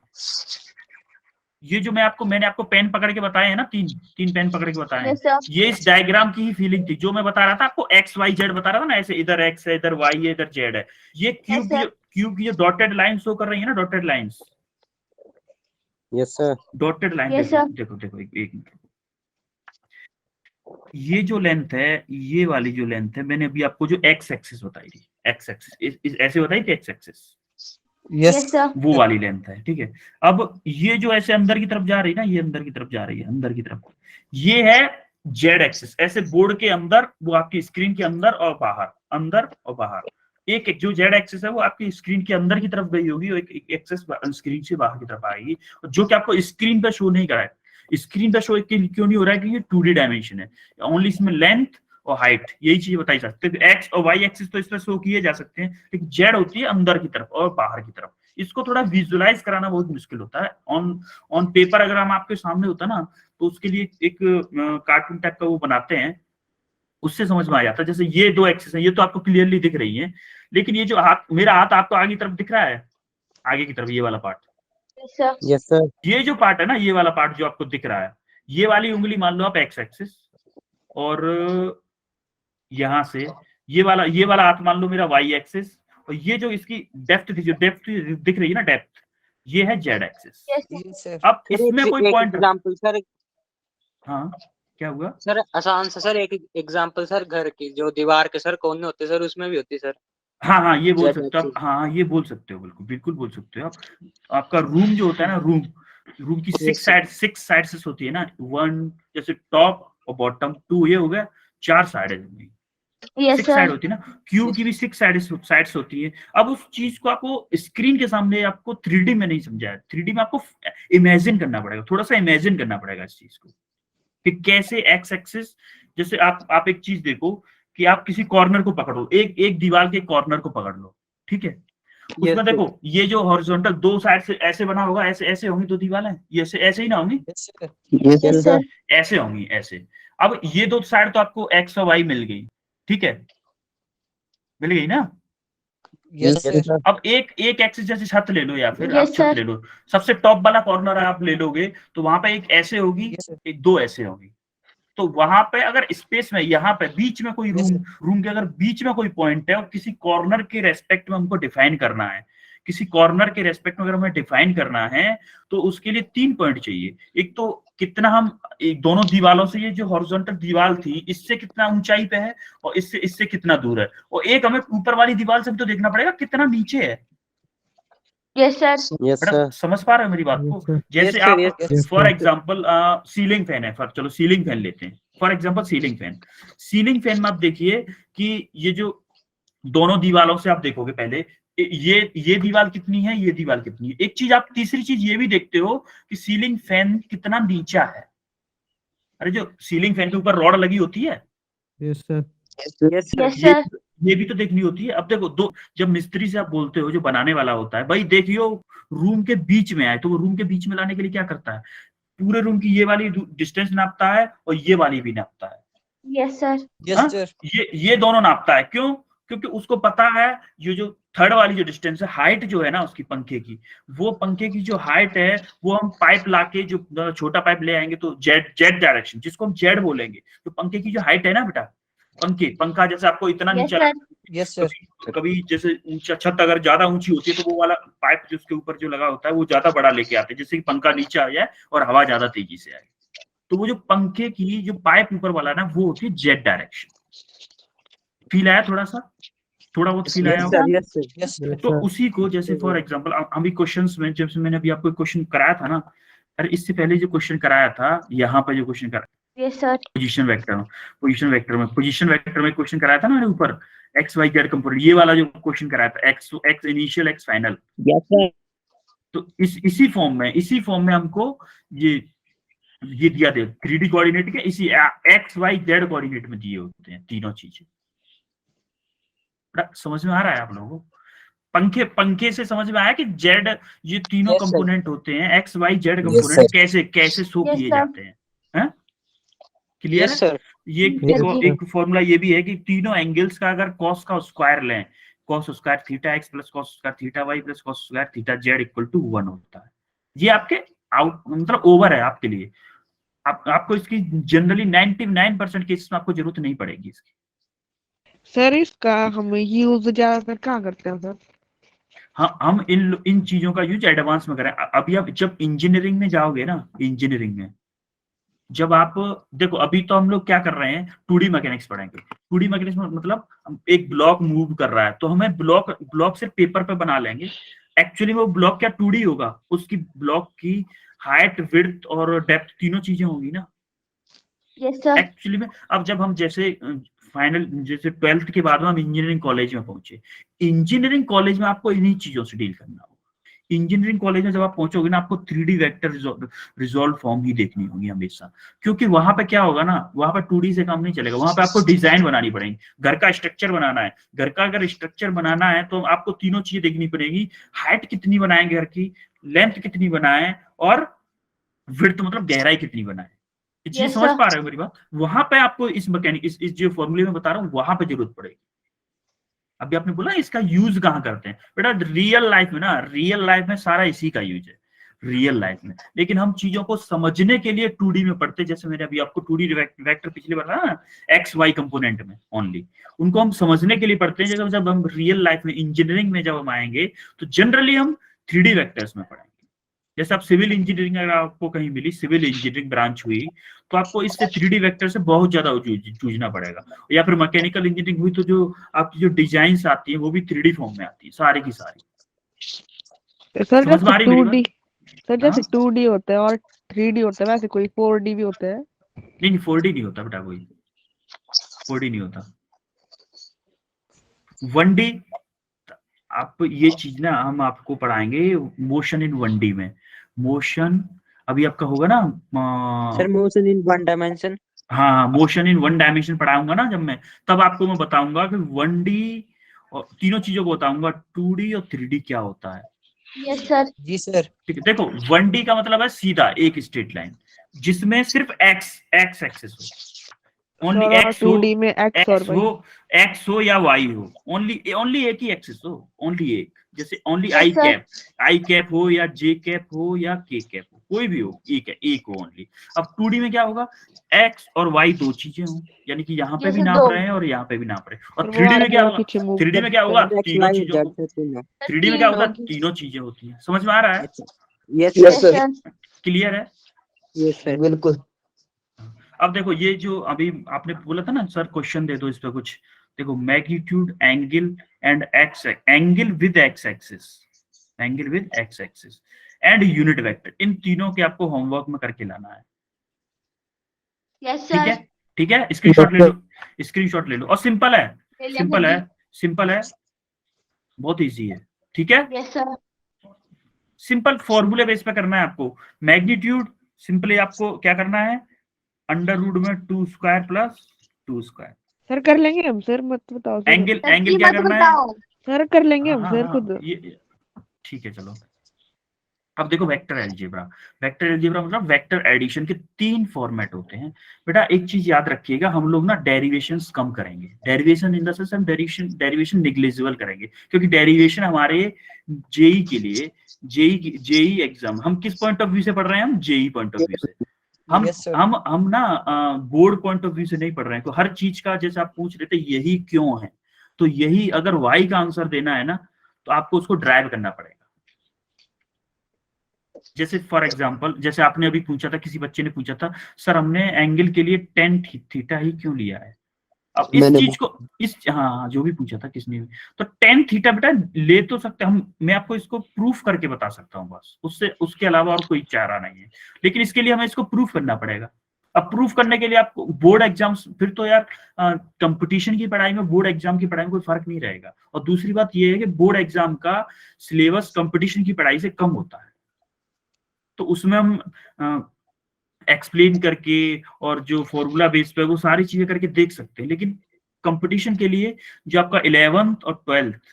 ये जो मैंने आपको पेन पकड़ के बताए हैं ना, तीन पेन पकड़ के बताए हैं, ये इस डायग्राम की ही फीलिंग थी जो मैं बता रहा था आपको। एक्स वाई जेड बता रहा था ना, ऐसे इधर एक्स है, इधर वाई है, इधर जेड है। ये क्यूब की जो डॉटेड लाइन शो कर रही है ना, dotted lines. Yes sir. Dotted line देखो एक मिनट, ये जो लेंथ है, ये वाली जो लेंथ है, मैंने अभी आपको जो एक्स एक्सिस बताई थी, एक्स एक्सिस ऐसे बताई थी, एक्स एक्सिस यस वो वाली लेंथ है, ठीक है। अब ये जो ऐसे अंदर की तरफ जा रही है ना, ये अंदर की तरफ जा रही है, अंदर की तरफ, ये है जेड एक्सिस। ऐसे बोर्ड के अंदर, वो आपकी स्क्रीन के अंदर और बाहर, अंदर और बाहर। एक जो जेड एक्सिस है वो आपकी स्क्रीन के अंदर की तरफ गई होगी, और एक एक्सिस स्क्रीन से बाहर की तरफ आएगी, जो कि आपको स्क्रीन पर शो नहीं कराए। स्क्रीन पर शो क्यों नहीं हो रहा है? कि ये 2D डायमेंशन है, ओनली इसमें लेंथ और हाइट यही चीज बताई जा सकती है। एक्स और वाई एक्सिस तो इस पर शो किए जा सकते हैं, लेकिन जेड होती है अंदर की तरफ और बाहर की तरफ। इसको थोड़ा विजुलाइज कराना बहुत मुश्किल होता है। ऑन पेपर अगर हम आपके सामने होता ना, तो उसके लिए एक कार्टून टाइप का वो बनाते हैं, उससे समझ में आ जाता है। जैसे ये दो एक्सिस है, ये तो आपको क्लियरली दिख रही है, लेकिन ये जो हाथ, मेरा हाथ आपको आगे की तरफ दिख रहा है, आगे की तरफ ये वाला पार्ट, यस सर। ये जो पार्ट है ना, ये वाला पार्ट जो आपको दिख रहा है, ये वाली उंगली मान लो आप एक्स एक्सिस, और यहां से ये वाला हाथ मान लो मेरा वाई एक्सिस, और ये जो इसकी डेप्थ थी, जो डेप्थ दिख रही है ना, डेप्थ, ये है जेड एक्सिस। अब इसमें कोई पॉइंट एग्जांपल सर। हाँ क्या हुआ सर? आसान से सर एक एग्जांपल सर, घर की जो दीवार के सर कोने होते सर, उसमें भी होती सर। हाँ हाँ ये बोल Z सकते हो आप, axis. हाँ ये बोल सकते हो, बिल्कुल बिल्कुल बोल सकते हो आप। आपका रूम जो होता है ना, रूम की Yes, sir. सिक्स साइड्स होती है ना, वन जैसे टॉप और बॉटम, टू ये हो गया, 4 साइड सिक्स साइड होती है ना, क्यूब की भी 6 साइड्स होती है। अब उस चीज को आपको स्क्रीन के सामने आपको 3D में नहीं समझा है, 3D में आपको इमेजिन करना पड़ेगा, थोड़ा सा इमेजिन करना पड़ेगा इस चीज को कि कैसे एक्स एक्सिस, जैसे आप एक चीज देखो कि आप किसी कॉर्नर को पकड़ो, एक दीवार के कॉर्नर को पकड़ लो, ठीक है, Yes, उसमें sir. देखो ये जो हॉरिजॉन्टल दो साइड से ऐसे बना होगा, ऐसे ऐसे होंगी दो दीवारें, ये ऐसे ही ना होंगी, Yes, sir. Yes, sir. ऐसे होंगी ऐसे। अब ये दो साइड तो आपको एक्स और वाई मिल गई, ठीक है, मिल गई ना। Yes, sir. अब एक एक्सिस जैसे छत ले लो, या फिर आप छत ले लो, सबसे टॉप वाला कॉर्नर आप ले लोगे तो वहां पे एक ऐसे होगी, Yes, sir. एक दो ऐसे होगी। तो वहां पे अगर स्पेस में यहाँ पे बीच में कोई Yes, रूम के अगर बीच में कोई पॉइंट है और किसी कॉर्नर के रेस्पेक्ट में हमको डिफाइन करना है, किसी कॉर्नर के रेस्पेक्ट में अगर हमें डिफाइन करना है तो उसके लिए 3 पॉइंट चाहिए। एक तो कितना हम दोनों दीवारों से, ये जो हॉरिजॉन्टल दीवार थी इससे कितना ऊंचाई पे है और इससे कितना दूर है, और एक हमें ऊपर वाली दीवार से भी तो देखना पड़ेगा कितना नीचे है। Yes, sir. समझ पा रहे हो मेरी बात को? जैसे Yes, sir. आप Yes, sir. For example ceiling fan है, चलो सीलिंग फैन लेते हैं फॉर एग्जांपल। सीलिंग फैन में आप देखिए कि ये जो दोनों दीवारों से आप देखोगे, पहले ये दीवार कितनी है, ये दीवार कितनी है। एक चीज आप तीसरी चीज ये भी देखते हो कि सीलिंग फैन कितना नीचा है। अरे जो सीलिंग फैन के ऊपर रॉड लगी होती है, Yes, sir. Yes, sir. ये भी तो देखनी होती है। अब देखो दो, जब मिस्त्री से आप बोलते हो, जो बनाने वाला होता है, भाई देखियो रूम के बीच में आए, तो वो रूम के बीच में लाने के लिए क्या करता है, पूरे रूम की ये वाली डिस्टेंस नापता है और ये वाली भी नापता है। Yes, sir. ये दोनों नापता है, क्यों? क्योंकि उसको पता है ये जो थर्ड वाली जो डिस्टेंस है, हाइट जो है ना उसकी पंखे की, वो पंखे की जो हाइट है वो हम पाइप लाके, जो छोटा पाइप ले आएंगे तो जेड डायरेक्शन, जिसको हम जेड बोलेंगे, तो पंखे की जो हाइट है ना बेटा, पंखा जैसे आपको इतना नीचा, Yes, sir. कभी जैसे ऊंचा छत अगर ज्यादा ऊंची होती है तो वो वाला पाइप जो उसके ऊपर जो लगा होता है वो ज्यादा बड़ा लेके आते हैं, जिससे कि पंखा नीचे आ जाए और हवा ज्यादा तेजी से आए। तो वो जो पंखे की जो पाइप ऊपर वाला ना, वो होती है जेड डायरेक्शन। फील आया थोड़ा बहुत फील आया होगा? Yes, sir. Yes, sir. तो उसी को जैसे फॉर एग्जांपल अभी क्वेश्चंस में, जब से मैंने अभी आपको क्वेश्चन कराया था ना, अरे इससे पहले जो क्वेश्चन कराया था, यहाँ पे जो क्वेश्चन कराया, Yes, sir. पोजीशन वेक्टर में क्वेश्चन कराया था ना, ऊपर एक्स वाई जेड कंपोनेंट, ये वाला जो क्वेश्चन कराया था, x initial x final. Yes, sir. तो इसी फॉर्म में हमको ये दिया दे 3D कोऑर्डिनेट के, इसी एक्स वाई जेड कोऑर्डिनेट में दिए होते हैं तीनों चीजें। समझ में आ रहा है आप लोगों को? पंखे से समझ में आया कि जेड, ये तीनों Yes, sir. कंपोनेंट होते हैं, x y z Yes, component कैसे शो Yes, किए sir. जाते हैं, क्लियर Yes, है? sir. ये एक फॉर्मूला ये भी है कि तीनों एंगल्स का अगर कॉस का स्क्वायर लें, cos square theta x plus cos square theta y plus cos square theta z equal to 1 होता है। ये आपके मतलब ओवर है आपके लिए। आपको इसकी जनरली 99% केसेस में आपको जरूरत नहीं पड़ेगी इसकी। सर इसका हम यूज ज्यादातर कहाँ करते हैं सर? हाँ, हम इन चीजों का यूज एडवांस में करें। अभी आप जब इंजीनियरिंग में जाओगे ना, इंजीनियरिंग में जब आप देखो, अभी तो हम लोग क्या कर रहे हैं, 2D मैकेनिक्स पढ़ेंगे। 2D मैकेनिक्स मतलब एक ब्लॉक मूव कर रहा है तो हमें ब्लॉक से पेपर पे बना लेंगे। एक्चुअली वो ब्लॉक क्या 2D होगा, उसकी ब्लॉक की हाइट विड्थ और डेप्थ तीनों चीजें होंगी ना। Yes, sir. एक्चुअली में अब जब हम जैसे फाइनल, जैसे 12th के बाद में हम इंजीनियरिंग कॉलेज में पहुंचे, इंजीनियरिंग कॉलेज में आपको इन्हीं चीजों से डील करना होगा। इंजीनियरिंग कॉलेज में जब आप पहुंचोगे ना, आपको 3D वेक्टर रिजॉल्व फॉर्म ही देखनी होगी हमेशा, क्योंकि वहां पे क्या होगा ना, वहां पे 2D से काम नहीं चलेगा, वहां पे आपको डिजाइन बनानी पड़ेगी। घर का स्ट्रक्चर बनाना है, घर का अगर स्ट्रक्चर बनाना है तो आपको तीनों चीजें देखनी पड़ेगी। हाइट कितनी बनाए घर की, लेंथ कितनी बनाए, और विड्थ मतलब गहराई कितनी बनाए। ये समझ पा रहे हो मेरी बात? वहां पे आपको इस मैकेनिक इस जो फॉर्मूले में बता रहा हूँ, वहां पे जरूरत पड़ेगी। अभी आपने बोला इसका यूज कहाँ करते हैं बेटा, रियल लाइफ में सारा इसी का यूज है, रियल लाइफ में। लेकिन हम चीजों को समझने के लिए 2D में पढ़ते हैं। जैसे मैंने अभी आपको 2D वेक्टर पिछले बार बताया ना, एक्स वाई कंपोनेंट में ओनली, उनको हम समझने के लिए पढ़ते हैं। जब हम रियल लाइफ में इंजीनियरिंग में जब हम आएंगे तो जनरली हम 3D वेक्टर्स में पढ़ेंगे। जैसे आप सिविल इंजीनियरिंग अगर आपको कहीं मिली, सिविल इंजीनियरिंग ब्रांच हुई, तो आपको इससे 3D वेक्टर से बहुत ज्यादा जूझना पड़ेगा। या फिर मैकेनिकल इंजीनियरिंग हुई तो जो आपकी जो डिजाइन्स आती है वो भी 3D फॉर्म में आती है सारी की सारी। सर समझ में आ रही जैसे मेरी 2D, बात? सर जैसे हाँ? 2D होता है और 3D होता है, वैसे कोई 4D भी होता है? नहीं 4D नहीं होता बेटा, कोई 4D नहीं होता। 1D आप ये चीज ना हम आपको पढ़ाएंगे मोशन इन 1D में। मोशन अभी आपका होगा ना सर मोशन इन 1 डायमेंशन। हाँ, मोशन इन 1 डायमेंशन पढ़ाऊंगा ना जब मैं, तब आपको मैं बताऊंगा कि 1D और तीनों चीजों को बताऊंगा, 2D और 3D क्या होता है। Yes sir. जी सर। ठीक है, देखो 1D का मतलब है सीधा एक स्ट्रेट लाइन जिसमें सिर्फ एक्स एक्सेस हो, ओनली सर और एक्स हो, 2D में एक्स और वाई। एक्स हो या वाई हो, ओनली एक ही एक्सिस हो, ओनली एक। जैसे ओनली Yes, sir. आई कैप हो या जे कैप हो या के कैप हो, कोई भी हो, एक हो ओनली। अब 2D में क्या होगा, एक्स और वाई दो चीजें हो, यानी कि यहाँ पे Yes, भी sir, नाप दो। रहे हैं और यहाँ पे भी नाप रहे हैं। और सर वो 3D में क्या आगे होगा, पीछे move 3D में क्या करते होगा, हैं। एक्स तीनों वाई चीजों जेड को, से तीनों। 3D में क्या होता है, होगी। तीनों चीजें होती हैं। समझ में आ रहा है, अच्छा yes yes yes sir, sir. Clear है? Yes sir. बिल्कुल। अब देखो ये जो अभी आपने बोला था ना सर क्वेश्चन दे दो इस पे कुछ, देखो magnitude, angle and x, angle with x axis, angle with x axis and unit vector, इन तीनों के आपको होमवर्क में करके लाना है। यस ठीक है, सर। ठीक है, स्क्रीनशॉट ले लो, स्क्रीनशॉट ले लो। और सिंपल है, ले लिया सिंपल सर है, सिंपल है, बहुत इजी है। ठीक है, जी। Yes sir. सिंपल फॉर्मूले बेस पे करना है आपको। मैग्नीट्यूड सिंपली आपको क्या करना है, अंडर रूट में 2 स्क्वायर प्लस 2 स्क्वायर। सर कर लेंगे हम, सर मत बताओ सर। एंगल, सर एंगल की क्या मत करना है, बताओ। सर कर लेंगे हम हाँ, सर हाँ, खुद। ये ठीक है चलो। अब देखो वेक्टर अलजेब्रा, वेक्टर अलजेब्रा मतलब वेक्टर एडिशन के 3 फॉर्मेट होते हैं। बेटा एक चीज याद रखिएगा, हम लोग ना डेरिवेशंस कम करेंगे, डेरिवेशन इन द सेंस हम डेरिवेशन निग्लिजिबल करेंगे, क्योंकि डेरिवेशन हमारे जेई के लिए, जेई एग्जाम हम किस पॉइंट ऑफ व्यू से पढ़ रहे हैं, हम जेई पॉइंट ऑफ व्यू से। Yes, sir. हम ना बोर्ड पॉइंट ऑफ व्यू से नहीं पढ़ रहे हैं। तो हर चीज का जैसे आप पूछ रहे थे यही क्यों है, तो यही अगर वाई का आंसर देना है ना तो आपको उसको ड्राइव करना पड़ेगा। जैसे फॉर एग्जांपल, जैसे आपने अभी पूछा था, किसी बच्चे ने पूछा था सर हमने एंगल के लिए tan थीटा ही क्यों लिया है। अब इस मैंने चीज को, इस हाँ जो भी पूछा था किसने भी, तो tan थीटा बेटा ले तो सकते हम, मैं आपको इसको प्रूफ करके बता सकता हूँ बस, उससे उसके अलावा और कोई चारा नहीं है। लेकिन इसके लिए हमें इसको प्रूफ करना पड़ेगा। अब प्रूफ करने के लिए आपको बोर्ड एग्जाम्स, फिर तो यार कंपटीशन की पढ़ाई में बोर्ड एग्जाम की पढ़ाई में कोई फर्क नहीं रहेगा। और दूसरी बात यह है कि बोर्ड एग्जाम का सिलेबस कंपटीशन की पढ़ाई से कम होता है, तो उसमें हम एक्सप्लेन करके और जो फॉर्मूला बेस पे वो सारी चीजें करके देख सकते हैं। लेकिन कंपटीशन के लिए जो आपका 11th और 12th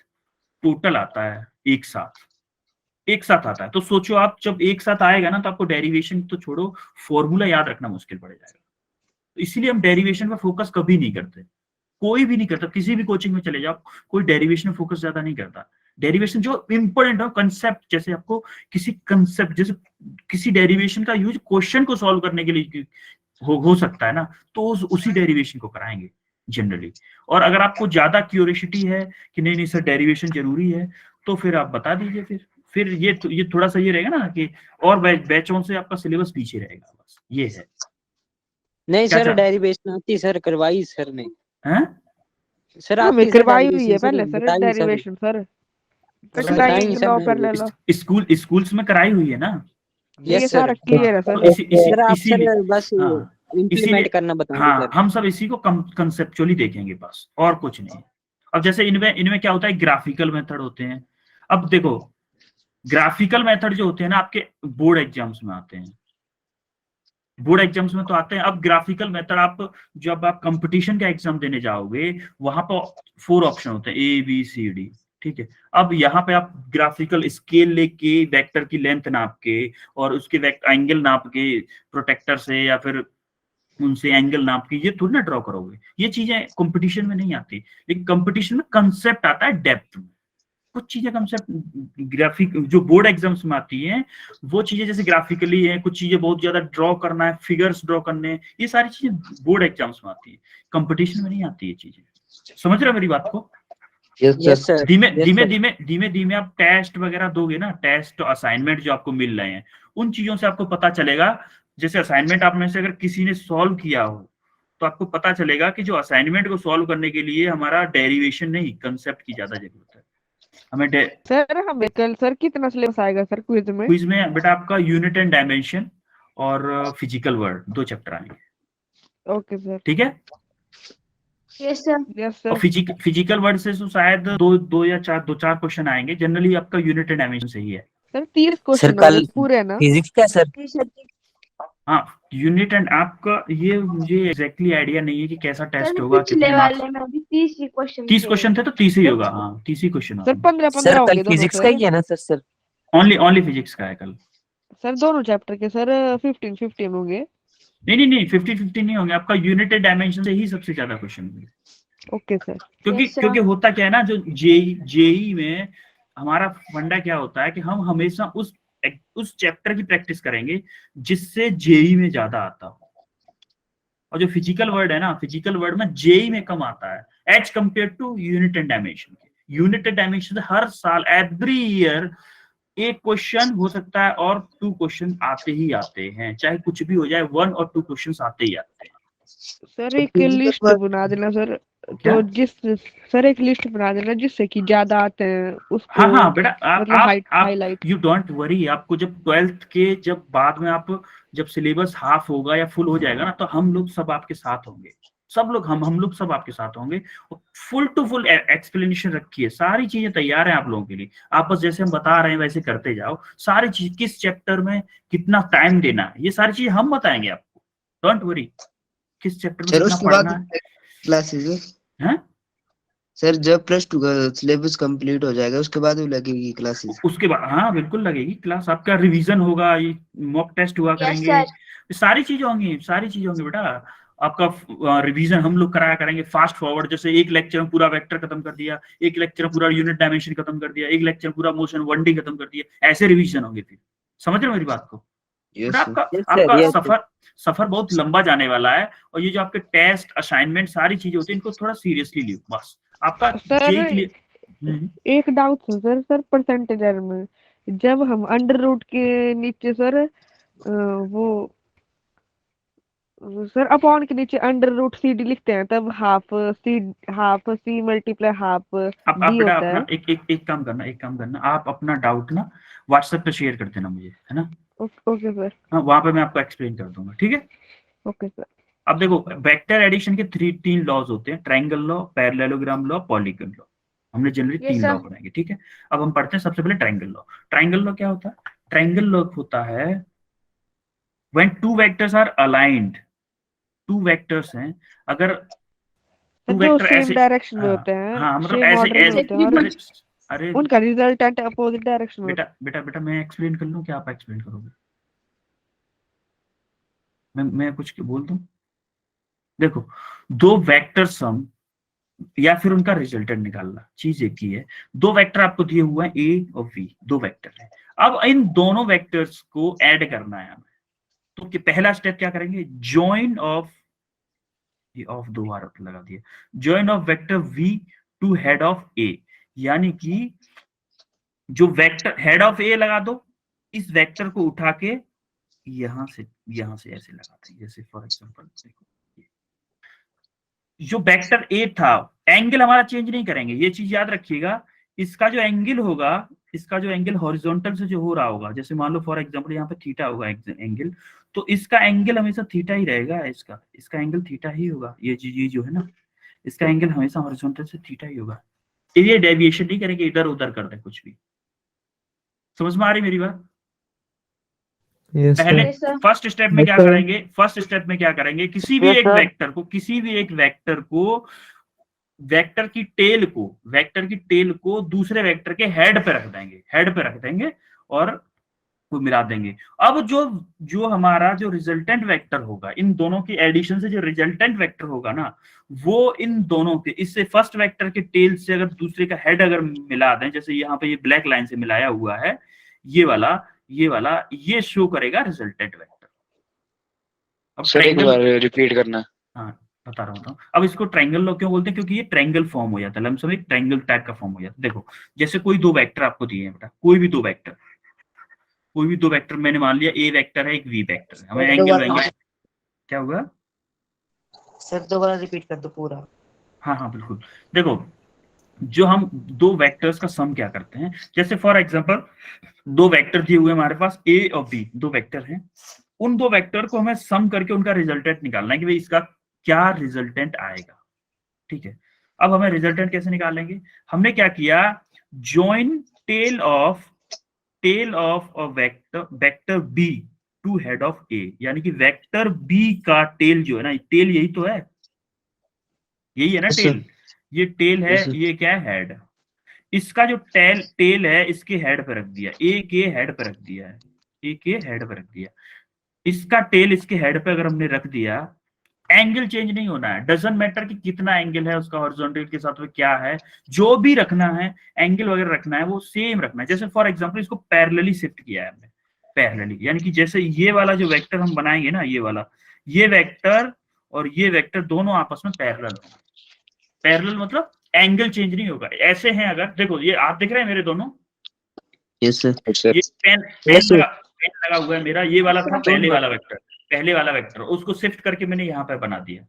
टोटल आता है एक साथ आता है, तो सोचो आप जब एक साथ आएगा ना तो आपको डेरिवेशन तो छोड़ो, फॉर्मूला याद रखना मुश्किल पड़ जाएगा। तो इसीलिए हम डेरिवेशन पर फोकस कभी नहीं करते, कोई भी नहीं करता। किसी भी कोचिंग में चले जाओ, कोई डेरिवेशन में फोकस ज्यादा नहीं करता। डेरिवेशन जो इंपॉर्टेंट हो, कंसेप्ट, जैसे आपको किसी कंसेप्ट, जैसे किसी डेरिवेशन का यूज क्वेश्चन को सॉल्व करने के लिए हो सकता है ना, तो उसी डेरिवेशन को कराएंगे जनरली। और अगर आपको ज्यादा क्यूरियोसिटी है कि नहीं नहीं सर डेरिवेशन जरूरी है, तो फिर आप बता दीजिए। फिर ये थोड़ा सा ये रहेगा ना कि और बैचों से आपका सिलेबस पीछे रहेगा, बस ये है। नहीं क्या सर डेरिवेशन आती सर, करवाई सर ने। हैं सर हमें आती सर करवाई हुई है डेरिवेशन सर, पहले सर बताइए सर। Derivation sir. सर कठिनाई बताइए सर लो पहले लो। स्कूल्स में कराई हुई है ना, ठीक है यस सारा सर। क्लियर है तो सर। सर आप इसीलिए सर बस हाँ, इम्प्लीमेंट करना बताएंगे हाँ सर। हम सब इसी को कंसेप्चुअली देखेंगे बस, और कुछ नहीं। अब जैसे इनमें क्या होता है, ग्राफिकल मेथड होते हैं। अब देखो ग्राफिकल मेथड जो होते हैं ना आपके बोर्ड एग्जाम्स में आते हैं, बोर्ड एग्जाम्स में तो आते हैं। अब ग्राफिकल मेथड आप जब आप कंपटीशन का एग्जाम देने जाओगे, वहां पर 4 ऑप्शन होते हैं, ABCD, ठीक है। अब यहाँ पे आप ग्राफिकल स्केल लेके वेक्टर की लेंथ नाप के और उसके एंगल नाप के प्रोटेक्टर से या फिर उनसे एंगल नाप के ये थोड़ी ना ड्रॉ करोगे। ये चीजें कंपटीशन में नहीं आती, लेकिन कंपटीशन में कंसेप्ट आता है डेप्थ में। कुछ चीजें कंसेप्ट ग्राफिक जो बोर्ड एग्जाम्स में आती हैं, वो चीजें जैसे ग्राफिकली है, कुछ चीजें बहुत ज्यादा ड्रॉ करना है, फिगर्स ड्रॉ करने हैं, ये सारी चीजें बोर्ड एग्जाम्स में आती है, कंपटीशन में नहीं आती ये चीजें। समझ रहे हो मेरी बात को? यस यस सर सर धीमे yes, धीमे sir. धीमे धीमे धीमे आप टेस्ट वगैरह दोगे ना, टेस्ट असाइनमेंट जो आपको मिल रहे हैं उन चीजों से आपको पता चलेगा। जैसे असाइनमेंट आप में से अगर किसी ने सॉल्व किया हो तो आपको पता चलेगा कि जो असाइनमेंट को सॉल्व करने के लिए हमारा डेरिवेशन नहीं, कंसेप्ट की ज्यादा जरूरत है हमें। सर हमें कल सर कितना सिलेबस आएगा सर क्विज में? क्विज में बेटा आपका यूनिट एंड डायमेंशन और फिजिकल वर्ड 2 चैप्टर आएंगे। Okay sir. ठीक है, यस सर। यस और सर। फिजिकल वर्ड से तो शायद दो या चार क्वेश्चन आएंगे। जनरली आपका यूनिट एंड डायमेंशन सही है। सर 30 सर क्वेश्चन कल होंगे पूरे ना? फिजिक्स क्या सर? जी सर। हाँ, यूनिट एंड आपका ये मुझे एग्जैक्टली आइडिया नहीं है कि कैसा टेस्ट सर होगा, पिछले कितने वाले मार्क्स। में भी 30 ही क्वेश्चन 30 क्वेश्चन थे तो 30 ही होगा। हाँ 30 ही क्वेश्चन सर 15-15 सर होंगे कल दोनों फिजिक्स का सर। ही है ना सर? ओनली फिजिक्स का है कल। सर दोनों चैप्टर के सर 15-15 होंगे। नहीं 50-50 नहीं होंगे, आपका यूनिट एंड डायमेंशन से ही सबसे ज्यादा क्वेश्चन होंगे। Okay sir. क्योंकि Yes, sir. क्योंकि होता क्या है ना, जो जेई में हमारा फंडा क्या होता है कि हम हमेशा उस चैप्टर की प्रैक्टिस करेंगे जिससे जेई में ज्यादा आता हो। और जो फिजिकल वर्ड है ना, फिजिकल वर्ड में जेई में कम आता है as compared to unit and dimension. Unit and dimension हर साल एवरी ईयर एक क्वेश्चन हो सकता है और 2 क्वेश्चन आते ही आते हैं, चाहे कुछ भी हो जाए 1 और 2 क्वेश्चन आते ही आते हैं। सर एक लिस्ट बना देना सर। क्या? तो सर एक लिस्ट बना देना जिससे कि ज्यादा आते हैं उसको। हाँ बेटा, मतलब आप हाईलाइट। You don't worry. आपको जब 12th के जब बाद में आप जब सिलेबस हाफ होगा या फुल हो जाएगा ना, तो हम लोग सब आपके साथ होंगे। सब लोग हम लोग सब आपके साथ होंगे। फुल टू फुल एक्सप्लेनेशन रखिए, सारी चीजें तैयार हैं आप लोगों के लिए। आप बस जैसे हम बता रहे हैं वैसे करते जाओ। सारी चीज किस चैप्टर में कितना टाइम देना है ये सारी चीज हम बताएंगे आपको। डोंट वरी, किस चैप्टर में सर कितना उसके बाद पढ़ना है। क्लासेस हैं? सर जब +2 का सिलेबस कंप्लीट हो जाएगा उसके बाद भी लगेगी क्लासेस? उसके बाद हाँ बिल्कुल लगेगी क्लास। आपका रिवीजन होगा, ये मॉक टेस्ट हुआ Yes, करेंगे, sir. सारी चीजें होंगी बेटा। आपका रिवीजन हम लोग कराया करेंगे फास्ट फॉरवर्ड। जैसे एक लेक्चर में पूरा वेक्टर खत्म कर दिया, एक लेक्चर में पूरा यूनिट डायमेंशन खत्म कर दिया, एक लेक्चर में पूरा मोशन 1D खत्म कर दिया, ऐसे रिवीजन होंगे। फिर समझ रहे हो मेरी बात को? यस आपका Yes, sir. आपका Yes, sir. सफर बहुत लंबा जाने वाला है। और ये जो आपके टेस्ट असाइनमेंट सारी चीजें होती है, इनको थोड़ा सीरियसली लियो बस। आपका सर जेई के लिए एक डाउट है सर परसेंटेज एरर में जब हम अंडर रूट के नीचे सर वो सर अपॉन के नीचे अंडर रूट CD लिखते हैं तब हाफ C मल्टीप्लाई हाफ आप D बेटा होता अपना है। एक काम करना, आप अपना डाउट ना व्हाट्सएप पे शेयर कर देना मुझे, है ना? Okay sir. हाँ, वहां पे मैं आपको एक्सप्लेन कर दूंगा, ठीक है? Okay sir. अब देखो, वेक्टर एडिशन के 3 लॉज होते हैं, triangle law, parallelogram law, polygon law. हमने जनरली Yes, 3 sir. लॉ पढ़ेंगे, ठीक है? अब हम पढ़ते हैं सबसे पहले ट्रायंगल लॉ। ट्रायंगल लॉ क्या होता है? ट्रायंगल लॉ होता है when 2 vectors are aligned. 2 vectors हैं, अगर 2 जो वेक्टर सेम ऐसे, डायरेक्शन में होते हैं, हाँ मतलब सेम ऐसे ऑर्डर में ऐसे होते हैं और अरे उनका रिजल्टेंट अपोजिट डायरेक्शन में होता बेटा मैं एक्सप्लेन कर लूं क्या आप एक्सप्लेन करोगे? मैं कुछ बोल दूं? देखो, 2 वेक्टर सम या फिर उनका रिजल्टेंट निकालना, चीज एक ही है। 2 वेक्टर आपको दिए हुए हैं A और B, 2 वेक्टर है। अब इन दोनों वेक्टर्स को ऐड करना है हमें। तो पहला स्टेप क्या करेंगे? जॉइन ऑफ, ये ऑफ 2 बार लगा दिया, join of vector V to head of A। यानी कि जो वेक्टर हेड ऑफ A लगा दो, इस वेक्टर को उठा के यहां से ऐसे लगाते हैं। जैसे फॉर एग्जांपल देखो, जो वेक्टर A था, एंगल हमारा चेंज नहीं करेंगे, ये चीज याद रखिएगा। इसका जो एंगल होगा, इसका जो एंगल हॉरिजॉन्टल से जो हो रहा होगा, जैसे मान लो फॉर एग्जांपल यहाँ पे थीटा होगा एंगल, तो इसका एंगल हमेशा थीटा ही रहेगा। इसका एंगल थीटा ही होगा। ये जो है ना, इसका एंगल हमेशा हॉरिजॉन्टल से थीटा ही होगा। ये डेविएशन नहीं करेंगे, इधर उधर कर दे कुछ भी। समझ में आ रही मेरी बात? यस पहले Yes, sir. फर्स्ट स्टेप में क्या करेंगे? किसी भी एक वेक्टर को वेक्टर की टेल को दूसरे वेक्टर के हेड पे रख देंगे और वो मिला देंगे। अब जो हमारा जो रिजल्टेंट वेक्टर होगा, इन दोनों की एडिशन से जो रिजल्टेंट वेक्टर होगा ना, वो इन दोनों के, इससे फर्स्ट वेक्टर के टेल से अगर दूसरे का हेड अगर मिला दें, जैसे यहाँ पे ये ब्लैक लाइन से मिलाया हुआ है, ये वाला ये शो करेगा रिजल्टेंट वेक्टर। अब सर एक बार रिपीट करना। हाँ, बता रहा हूँ। अब इसको ट्रायंगल लॉ क्यों बोलते हैं? क्योंकि ये ट्रायंगल फॉर्म हो जाता है, लमसम एक ट्रायंगल टाइप का फॉर्म हो जाता है। देखो जैसे कोई दो वेक्टर आपको दिए हैं बेटा, कोई भी दो वेक्टर मैंने मान लिया ए वेक्टर है, एक वी वेक्टर है, हमें एंगल वेंगल क्या होगा सर दोबारा रिपीट कर दो पूरा। हाँ बिल्कुल। देखो जो हम दो वेक्टर्स का सम क्या करते हैं, जैसे फॉर एग्जांपल दो वेक्टर दिए हुए हमारे पास ए और बी, दो वेक्टर हैं, उन दो वेक्टर को हमें सम करके उनका रिजल्टेंट निकालना है कि भाई इसका क्या रिजल्टेंट आएगा। ठीक है, अब हमें रिजल्टेंट कैसे निकालेंगे? हमने क्या किया, join tail of a vector B to head of A, यानी कि वेक्टर बी का टेल जो है ना, टेल यही तो है, यही है ना टेल, ये टेल है, ये क्या है हेड, इसका जो टेल है इसके हेड पे रख दिया, ए के हेड पे रख दिया है, ए के हेड पे रख दिया, इसका टेल इसके हेड पे अगर हमने रख दिया, एंगल चेंज नहीं होना है, डजंट मैटर कि कितना एंगल है उसका हॉरिजॉन्टल के साथ में क्या है, जो भी रखना है एंगल वगैरह रखना है वो सेम रखना है। जैसे फॉर एग्जांपल इसको पैरेलली शिफ्ट किया है हमने, पैरेलली यानी कि जैसे ये वाला जो वेक्टर हम बनाएंगे ना, ये वाला, ये वेक्टर और ये वेक्टर दोनों आपस में पैरेलल, पैरेलल मतलब एंगल चेंज नहीं होगा। ऐसे हैं अगर, देखो ये आप देख रहे हैं मेरे दोनों, यस सर, ये पेन लगा हुआ है मेरा, ये वाला था पहले वाला वेक्टर, उसको शिफ्ट करके मैंने यहाँ पे बना दिया।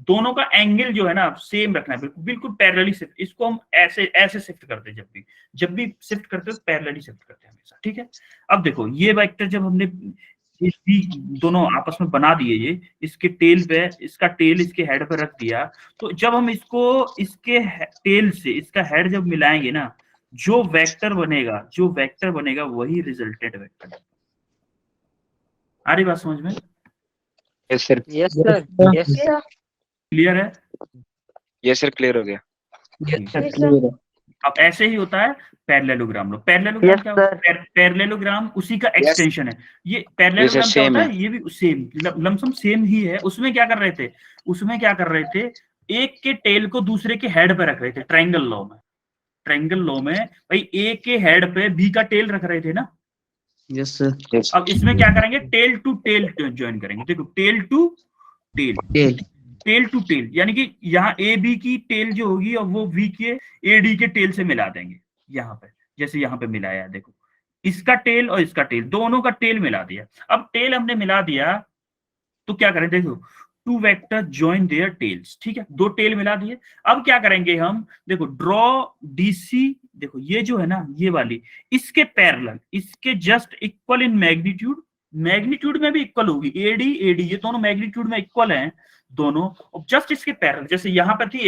दोनों का एंगल जो है ना सेम रखना है, बिल्कुल पैरेलली शिफ्ट, इसको हम ऐसे शिफ्ट करते हैं, जब भी शिफ्ट करते हैं पैरेलली शिफ्ट करते हैं हमेशा। ठीक है, अब देखो ये वेक्टर जब हमने दोनों आपस में बना दिए, ये इसके टेल पे, इसका टेल इसके हेड पे रख दिया, तो जब हम इसको इसके टेल से इसका हेड जब मिलाएंगे ना, जो वेक्टर बनेगा वही रिजल्टेंट वेक्टर। आ रही बात समझ में? Yes sir. Yes sir, yes sir. Clear है? यस सर, क्लियर हो गया। अब ऐसे ही होता है पैरेललोग्राम। लो पैरेललोग्राम क्या होता है? पैरेललोग्राम उसी का एक्सटेंशन है। ये पैरेललोग्राम क्या होता है? ये भी सेम लमसम सेम ही है। उसमें क्या कर रहे थे, एक के टेल को दूसरे के हेड पे रख रहे थे। ट्रायंगल लॉ में भाई ए के हेड पे बी का टेल रख रहे थे ना। Yes sir. अब इसमें क्या करेंगे, टेल टू टेल ज्वाइन करेंगे। देखो टेल टू टेल यानी कि यहाँ ए बी की टेल जो होगी और वो वी के ए डी के टेल से मिला देंगे। यहाँ पे जैसे यहाँ पे मिलाया है, देखो इसका टेल और इसका टेल, दोनों का टेल मिला दिया। अब टेल हमने मिला दिया तो क्या करें, देखो two vector join their tails. ठीक है, दो टेल मिला दिए। अब क्या करेंगे हम, देखो ड्रॉ डीसी, देखो ये जो है ना ये वाली, इसके पैरेलल, इसके जस्ट इक्वल इन मैग्नीट्यूड में भी इक्वल होगी। एडी ये दोनों मैग्नीट्यूड में इक्वल हैं दोनों, और जस्ट इसके पैरेलल, जैसे यहाँ पे थी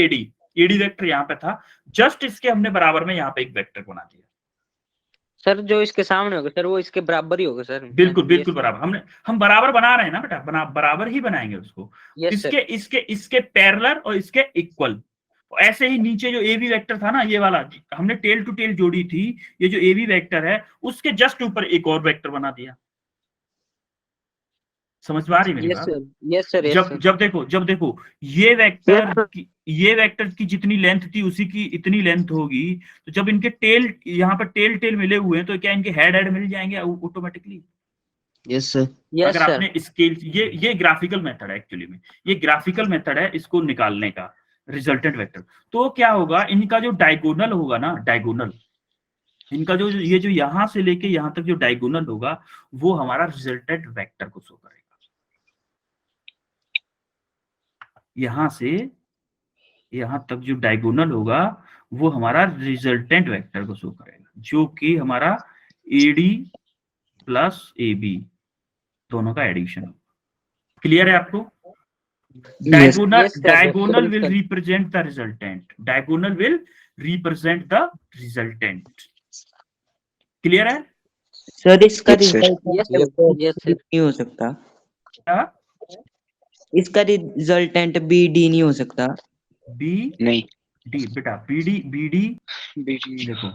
एडी वेक्टर यहाँ पे था, जस्ट इसके हमने बराबर में यहाँ पे एक वेक्टर बना दिया। सर जो इसके सामने होगा सर वो इसके बराबर ही होगा सर। बिल्कुल बराबर, हम बराबर बना रहे हैं ना बेटा, बराबर ही बनाएंगे उसको। इसके पैरेलल और इसके इक्वल। ऐसे ही नीचे जो ए बी वेक्टर था ना, ये वाला हमने टेल टू टेल जोड़ी थी, ये जो ए बी वेक्टर है उसके जस्ट ऊपर एक और वेक्टर बना दिया। समझ में आ रही मेरी बात? Yes sir. जब देखो ये वेक्टर की जितनी लेंथ थी उसी की इतनी लेंथ होगी, तो जब इनके टेल यहाँ पर टेल मिले हुए हैं तो क्या इनके हेड मिल जाएंगे ऑटोमेटिकली? Yes sir. अगर आपने स्केल, ये ग्राफिकल मेथड है एक्चुअली में, ये ग्राफिकल मेथड है इसको निकालने का रिजल्टेंट वेक्टर। तो क्या होगा, इनका जो डायगोनल होगा ना, इनका जो ये जो यहां से लेके यहां तक जो डायगोनल होगा वो हमारा रिजल्टेंट वेक्टर को शो करेगा। यहां से यहां तक जो डायगोनल होगा वो हमारा रिजल्टेंट वेक्टर को शो करेगा, जो कि हमारा एडी प्लस ए बी दोनों का एडिशन। क्लियर है आपको? Diagonal will represent the resultant. Clear है सर? इसका रिजल्ट नहीं हो सकता? इसका रिजल्टेंट बी डी नहीं हो सकता? बी नहीं डी बेटा, बी डी देखो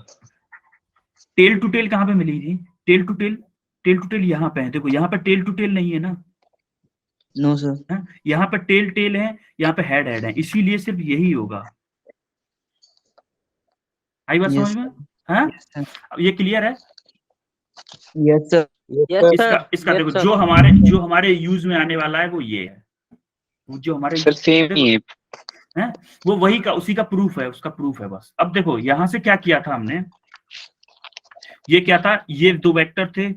टेल टू टेल कहां पे मिली थी? टेल टू टेल यहाँ पे है। देखो यहाँ पे टेल टू टेल नहीं है ना। No sir. यहाँ पे टेल है, यहाँ पे हेड है, इसीलिए सिर्फ यही होगा। आई बात समझ में? हाँ, ये क्लियर है? Yes sir. इसका देखो जो हमारे यूज में आने वाला है वो ये है, जो हमारे सर सेम ही है। वो वही का उसी का प्रूफ है, उसका प्रूफ है बस। अब देखो यहां से क्या किया था हमने, ये क्या था, ये दो वेक्टर थे,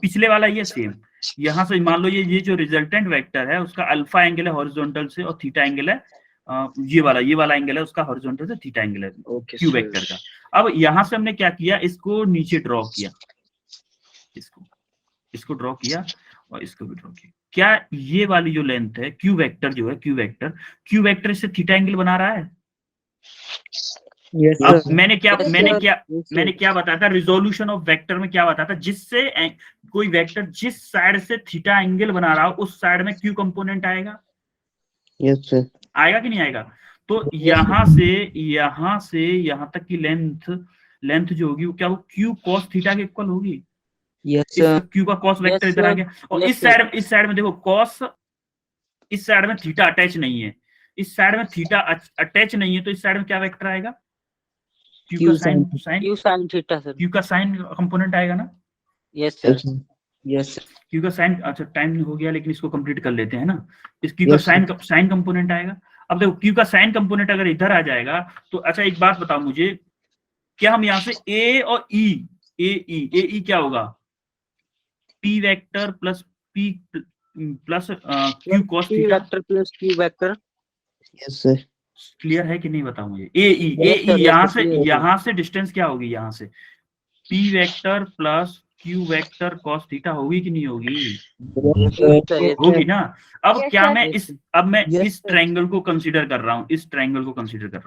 पिछले वाला ये सेम, यहां से मान लो ये जो रिजल्टेंट वेक्टर है उसका अल्फा एंगल है हॉरिजॉन्टल से और थीटा एंगल है ये वाला एंगल है उसका हॉरिजॉन्टल से, थीटा एंगल है क्यू वेक्टर का। अब यहां से हमने क्या किया, इसको नीचे ड्रॉ किया, इसको ड्रॉ किया और इसको भी ड्रॉ किया। क्या ये वाली जो लेंथ है क्यू वेक्टर जो है, क्यू वेक्टर इससे थीटा एंगल बना रहा है? Yes, अब sir. मैंने क्या Yes, मैंने क्या बताया था रिजोल्यूशन ऑफ वेक्टर में, क्या बताया था, जिससे कोई वेक्टर जिस साइड से थीटा एंगल बना रहा हो उस साइड में क्यू कंपोनेंट आएगा। Yes sir. आएगा कि नहीं आएगा? तो यहाँ से यहाँ तक की लेंथ जो होगी वो क्या, वो क्यू कॉस थीटा के इक्वल होगी। Yes, sir. क्यू का कॉस वेक्टर Yes, इधर आ sir. गया, और Yes, इस साइड में देखो कॉस, इस साइड में थीटा अटैच नहीं है, इस साइड में थीटा अटैच नहीं है, तो इस साइड में क्या वेक्टर आएगा, क्यू का sine, Q sin theta sir. Q का साइन कंपोनेंट आएगा ना। Yes sir. Yes, sir. क्यू का साइन, अच्छा टाइम हो गया लेकिन इसको कंप्लीट कर लेते हैं ना। इस क्यू का साइन कंपोनेंट आएगा। अब देखो क्यू का साइन कंपोनेंट अगर इधर आ जाएगा तो अच्छा एक बात बताओ मुझे, क्या हम यहाँ से ए और ई क्या होगा, P vector plus P plus Q cos P theta, vector plus Q vector. Yes sir. Clear है कि नहीं बताओ मुझे। ए यहाँ से डिस्टेंस क्या होगी, यहाँ से P vector plus Q vector cos theta होगी कि नहीं होगी? होगी ना। अब क्या मैं इस ट्रायंगल को कंसीडर कर रहा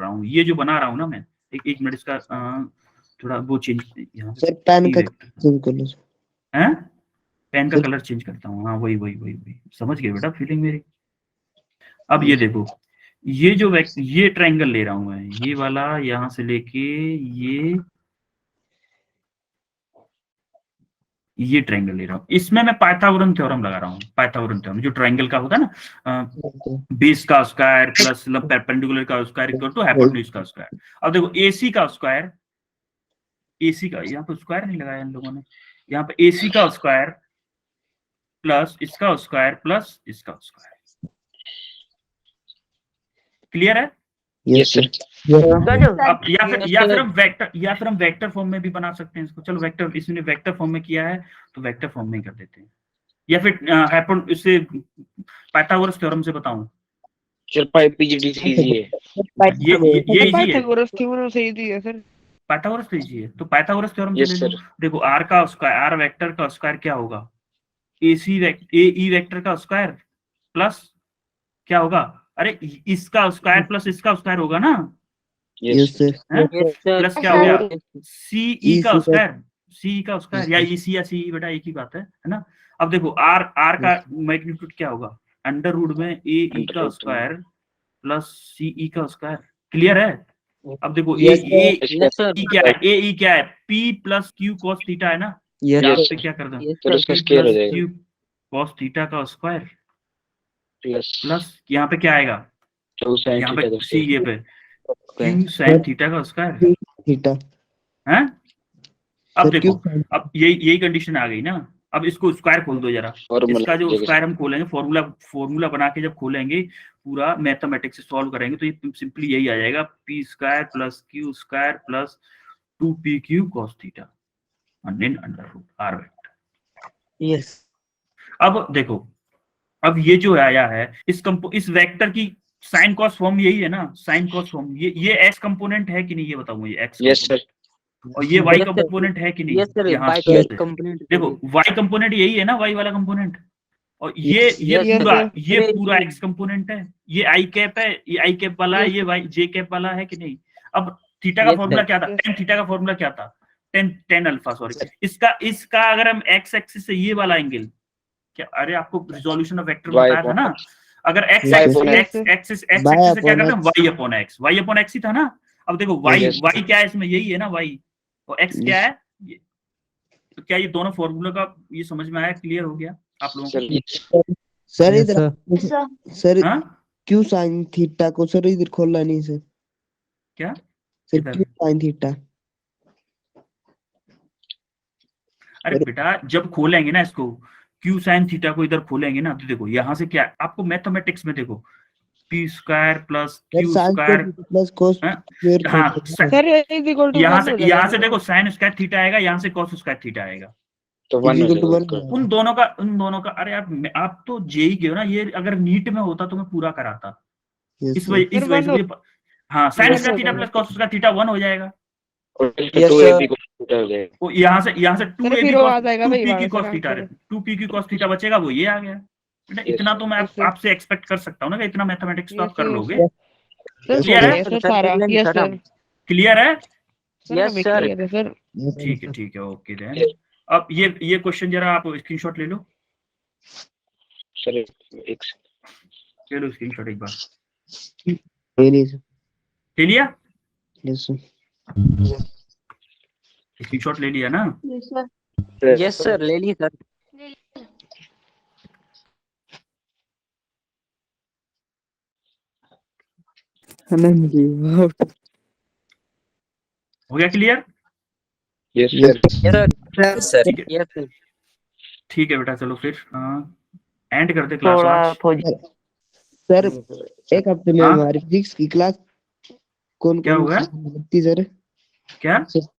हूँ, ये जो बना रहा हूँ ना मैं, एक मिनट इसका थोड़ा वो चेंज, यहाँ सर पेन का चेंज कर लो हैं, पेन का कलर चेंज करता हूँ। हाँ वही समझ गए बेटा फीलिंग मेरी। अब ये देखो, ये ट्रायंगल ले रहा हूँ मैं, ये वाला यहाँ से लेके ये ट्रायंगल ले रहा हूँ, इसमें मैं पाइथागोरन थ्योरम लगा रहा हूँ। पाइथागोरन थ्योरम जो ट्रायंगल का होता है ना, बेस का स्क्वायर प्लस परपेंडिकुलर का स्क्वायर इक्वल टू हाइपोटेन्यूज का स्क्वायर। अब देखो एसी का स्क्वायर, यहाँ पे स्क्वायर नहीं लगाया इन लोगों ने, यहाँ पे एसी का स्क्वायर प्लस इसका स्क्वायर प्लस इसका स्क्वायर। क्लियर है? Yes sir. अब या फिर हम वेक्टर फॉर्म में भी बना सकते हैं इसको। चलो वेक्टर, इसने वेक्टर फॉर्म में किया है तो वेक्टर फॉर्म में ही कर देते हैं, या फिर इससे पाइथागोरस थ्योरम से बताऊं। सर पीजीडी से इजी है। ये इजी है, पाइथागोरस थ्योरम से इजी है सर। पाइथागोरस तो इजी है, तो पाइथागोरस थ्योरम यस से ले लो। सर। देखो आर का स्क्वायर, आर वेक्टर का स्क्वायर क्या होगा, ए वेक्टर का स्क्वायर प्लस क्या होगा, अरे इसका स्क्वायर प्लस इसका स्क्वायर होगा ना। Yes sir. प्लस क्या हो गया, सीई का स्क्वायर या ईसी या सीई, बेटा एक ही बात है ना। अब देखो आर का मैग्नीट्यूड क्या होगा, अंडर रूट में ए ई का स्क्वायर प्लस सीई का स्क्वायर। क्लियर है? अब देखो ए ई क्या है, P plus Q cos theta है ना। यहाँ पे क्या कर दो, क्यू कॉस थीटा का स्क्वायर प्लस यहाँ पे क्या आएगा, यहाँ पे सी ये पे क्यू साइन थीटा का स्क्वायर थीटा है। अब देखो, अब यही कंडीशन आ गई ना। अब इसको स्क्वायर खोल दो जरा, इसका जो स्क्वायर हम खोलेंगे, फॉर्मूला बना के जब खोलेंगे पूरा मैथमेटिक्स से सॉल्व करेंगे तो ये सिंपली यही आ जाएगा, P square plus Q square plus 2pq cos theta under root R vector. Yes. अब देखो, अब ये जो आया है इस वेक्टर की साइन कॉस फॉर्म यही है ना, साइन कॉस फॉर्म। ये एक्स कंपोनेंट है कि नहीं, ये बताओ मुझे। X, yes sir. और ये वाई कंपोनेंट है कि नहीं? यस सर, यहाँ देखो वाई कंपोनेंट यही है ना, वाई वाला कंपोनेंट, और ये पूरा एक्स कंपोनेंट है। ये आई कैप है, ये आई कैप वाला है, ये वाई जे कैप वाला है कि नहीं। अब थीटा का फॉर्मूला क्या था, टेन थीटा का फॉर्मूला क्या था, टेन अल्फा, सॉरी। इसका अगर हम एक्स एक्सिस से ये वाला एंगल क्या, अरे आपको रिजोल्यूशन ऑफ वेक्टर बताया था ना, अगर एक्स एक्सिस से क्या करते हैं, वाई अपॉन एक्स ही था ना। अब देखो वाई क्या है इसमें, यही है ना वाई, और एक्स क्या है ये। तो क्या ये दोनों फॉर्मूला का ये समझ में आया, क्लियर हो गया आप लोगों को? सर इधर सर क्यू साइन थीटा को सर इधर खोलना नहीं सर। क्या सर क्यू साइन थीटा, अरे बेटा जब खोलेंगे ना इसको, क्यू साइन थीटा को इधर खोलेंगे ना तो देखो यहाँ से क्या आपको मैथमेटिक्स में देखो P square plus Q square plus cos square हाँ सर इज इक्वल टू यहाँ 1 हो से यहाँ से जाएगा देखो साइन स्क्वायर थीटा आएगा, यहाँ से कॉस स्क्वायर थीटा आएगा। तो 1 हो equal to जाएगा 1 उसका। उन दोनों का अरे आप तो जेई के हो ना, ये अगर नीट में होता तो मैं पूरा कराता। yes इस sir वजह फिर one से हाँ sine Yes, square theta sir. Plus cos square theta 1 हो जाएगा। और Yes, 2 sir. ab को थीटा हो जाएगा। वो यहाँ से 2 सर ए फिर वो आ जाएगा भाई 2p की वहां कॉस से थीटा आंसर। 2p की कॉस थीटा बचेगा, वो ये आ गया बेटा। Yes, इतना sir. तो मैं Yes, sir. आपसे एक्सपेक्ट कर सकता हूँ ना कि इतना मैथमेटिक्स तो Yes, आप कर sir, लोगे। सर Clear है? सर सारा यस सर क्लियर है? सर Yes, हमें sir. क्लियर है सर। ठीक है ओके देन। अब ये क्वेश्चन जरा आप स्क्रीनशॉट ले लो, सर एक ले लो स्क्रीनशॉट एक बार। really sir ले लिया? yes sir स्क्रीनशॉट ले लिया ना? Yes, sir. यस सर ले ली सर। हो गया clear? Yes sir. Yes sir ठीक है यस सर। ठीक है बेटा, चलो फिर एंड करते क्लास आज। सर एक हफ्ते में हाँ? हमारी फिजिक्स की क्लास कौन क्या कौन हुआ? सी लगती सर? क्या?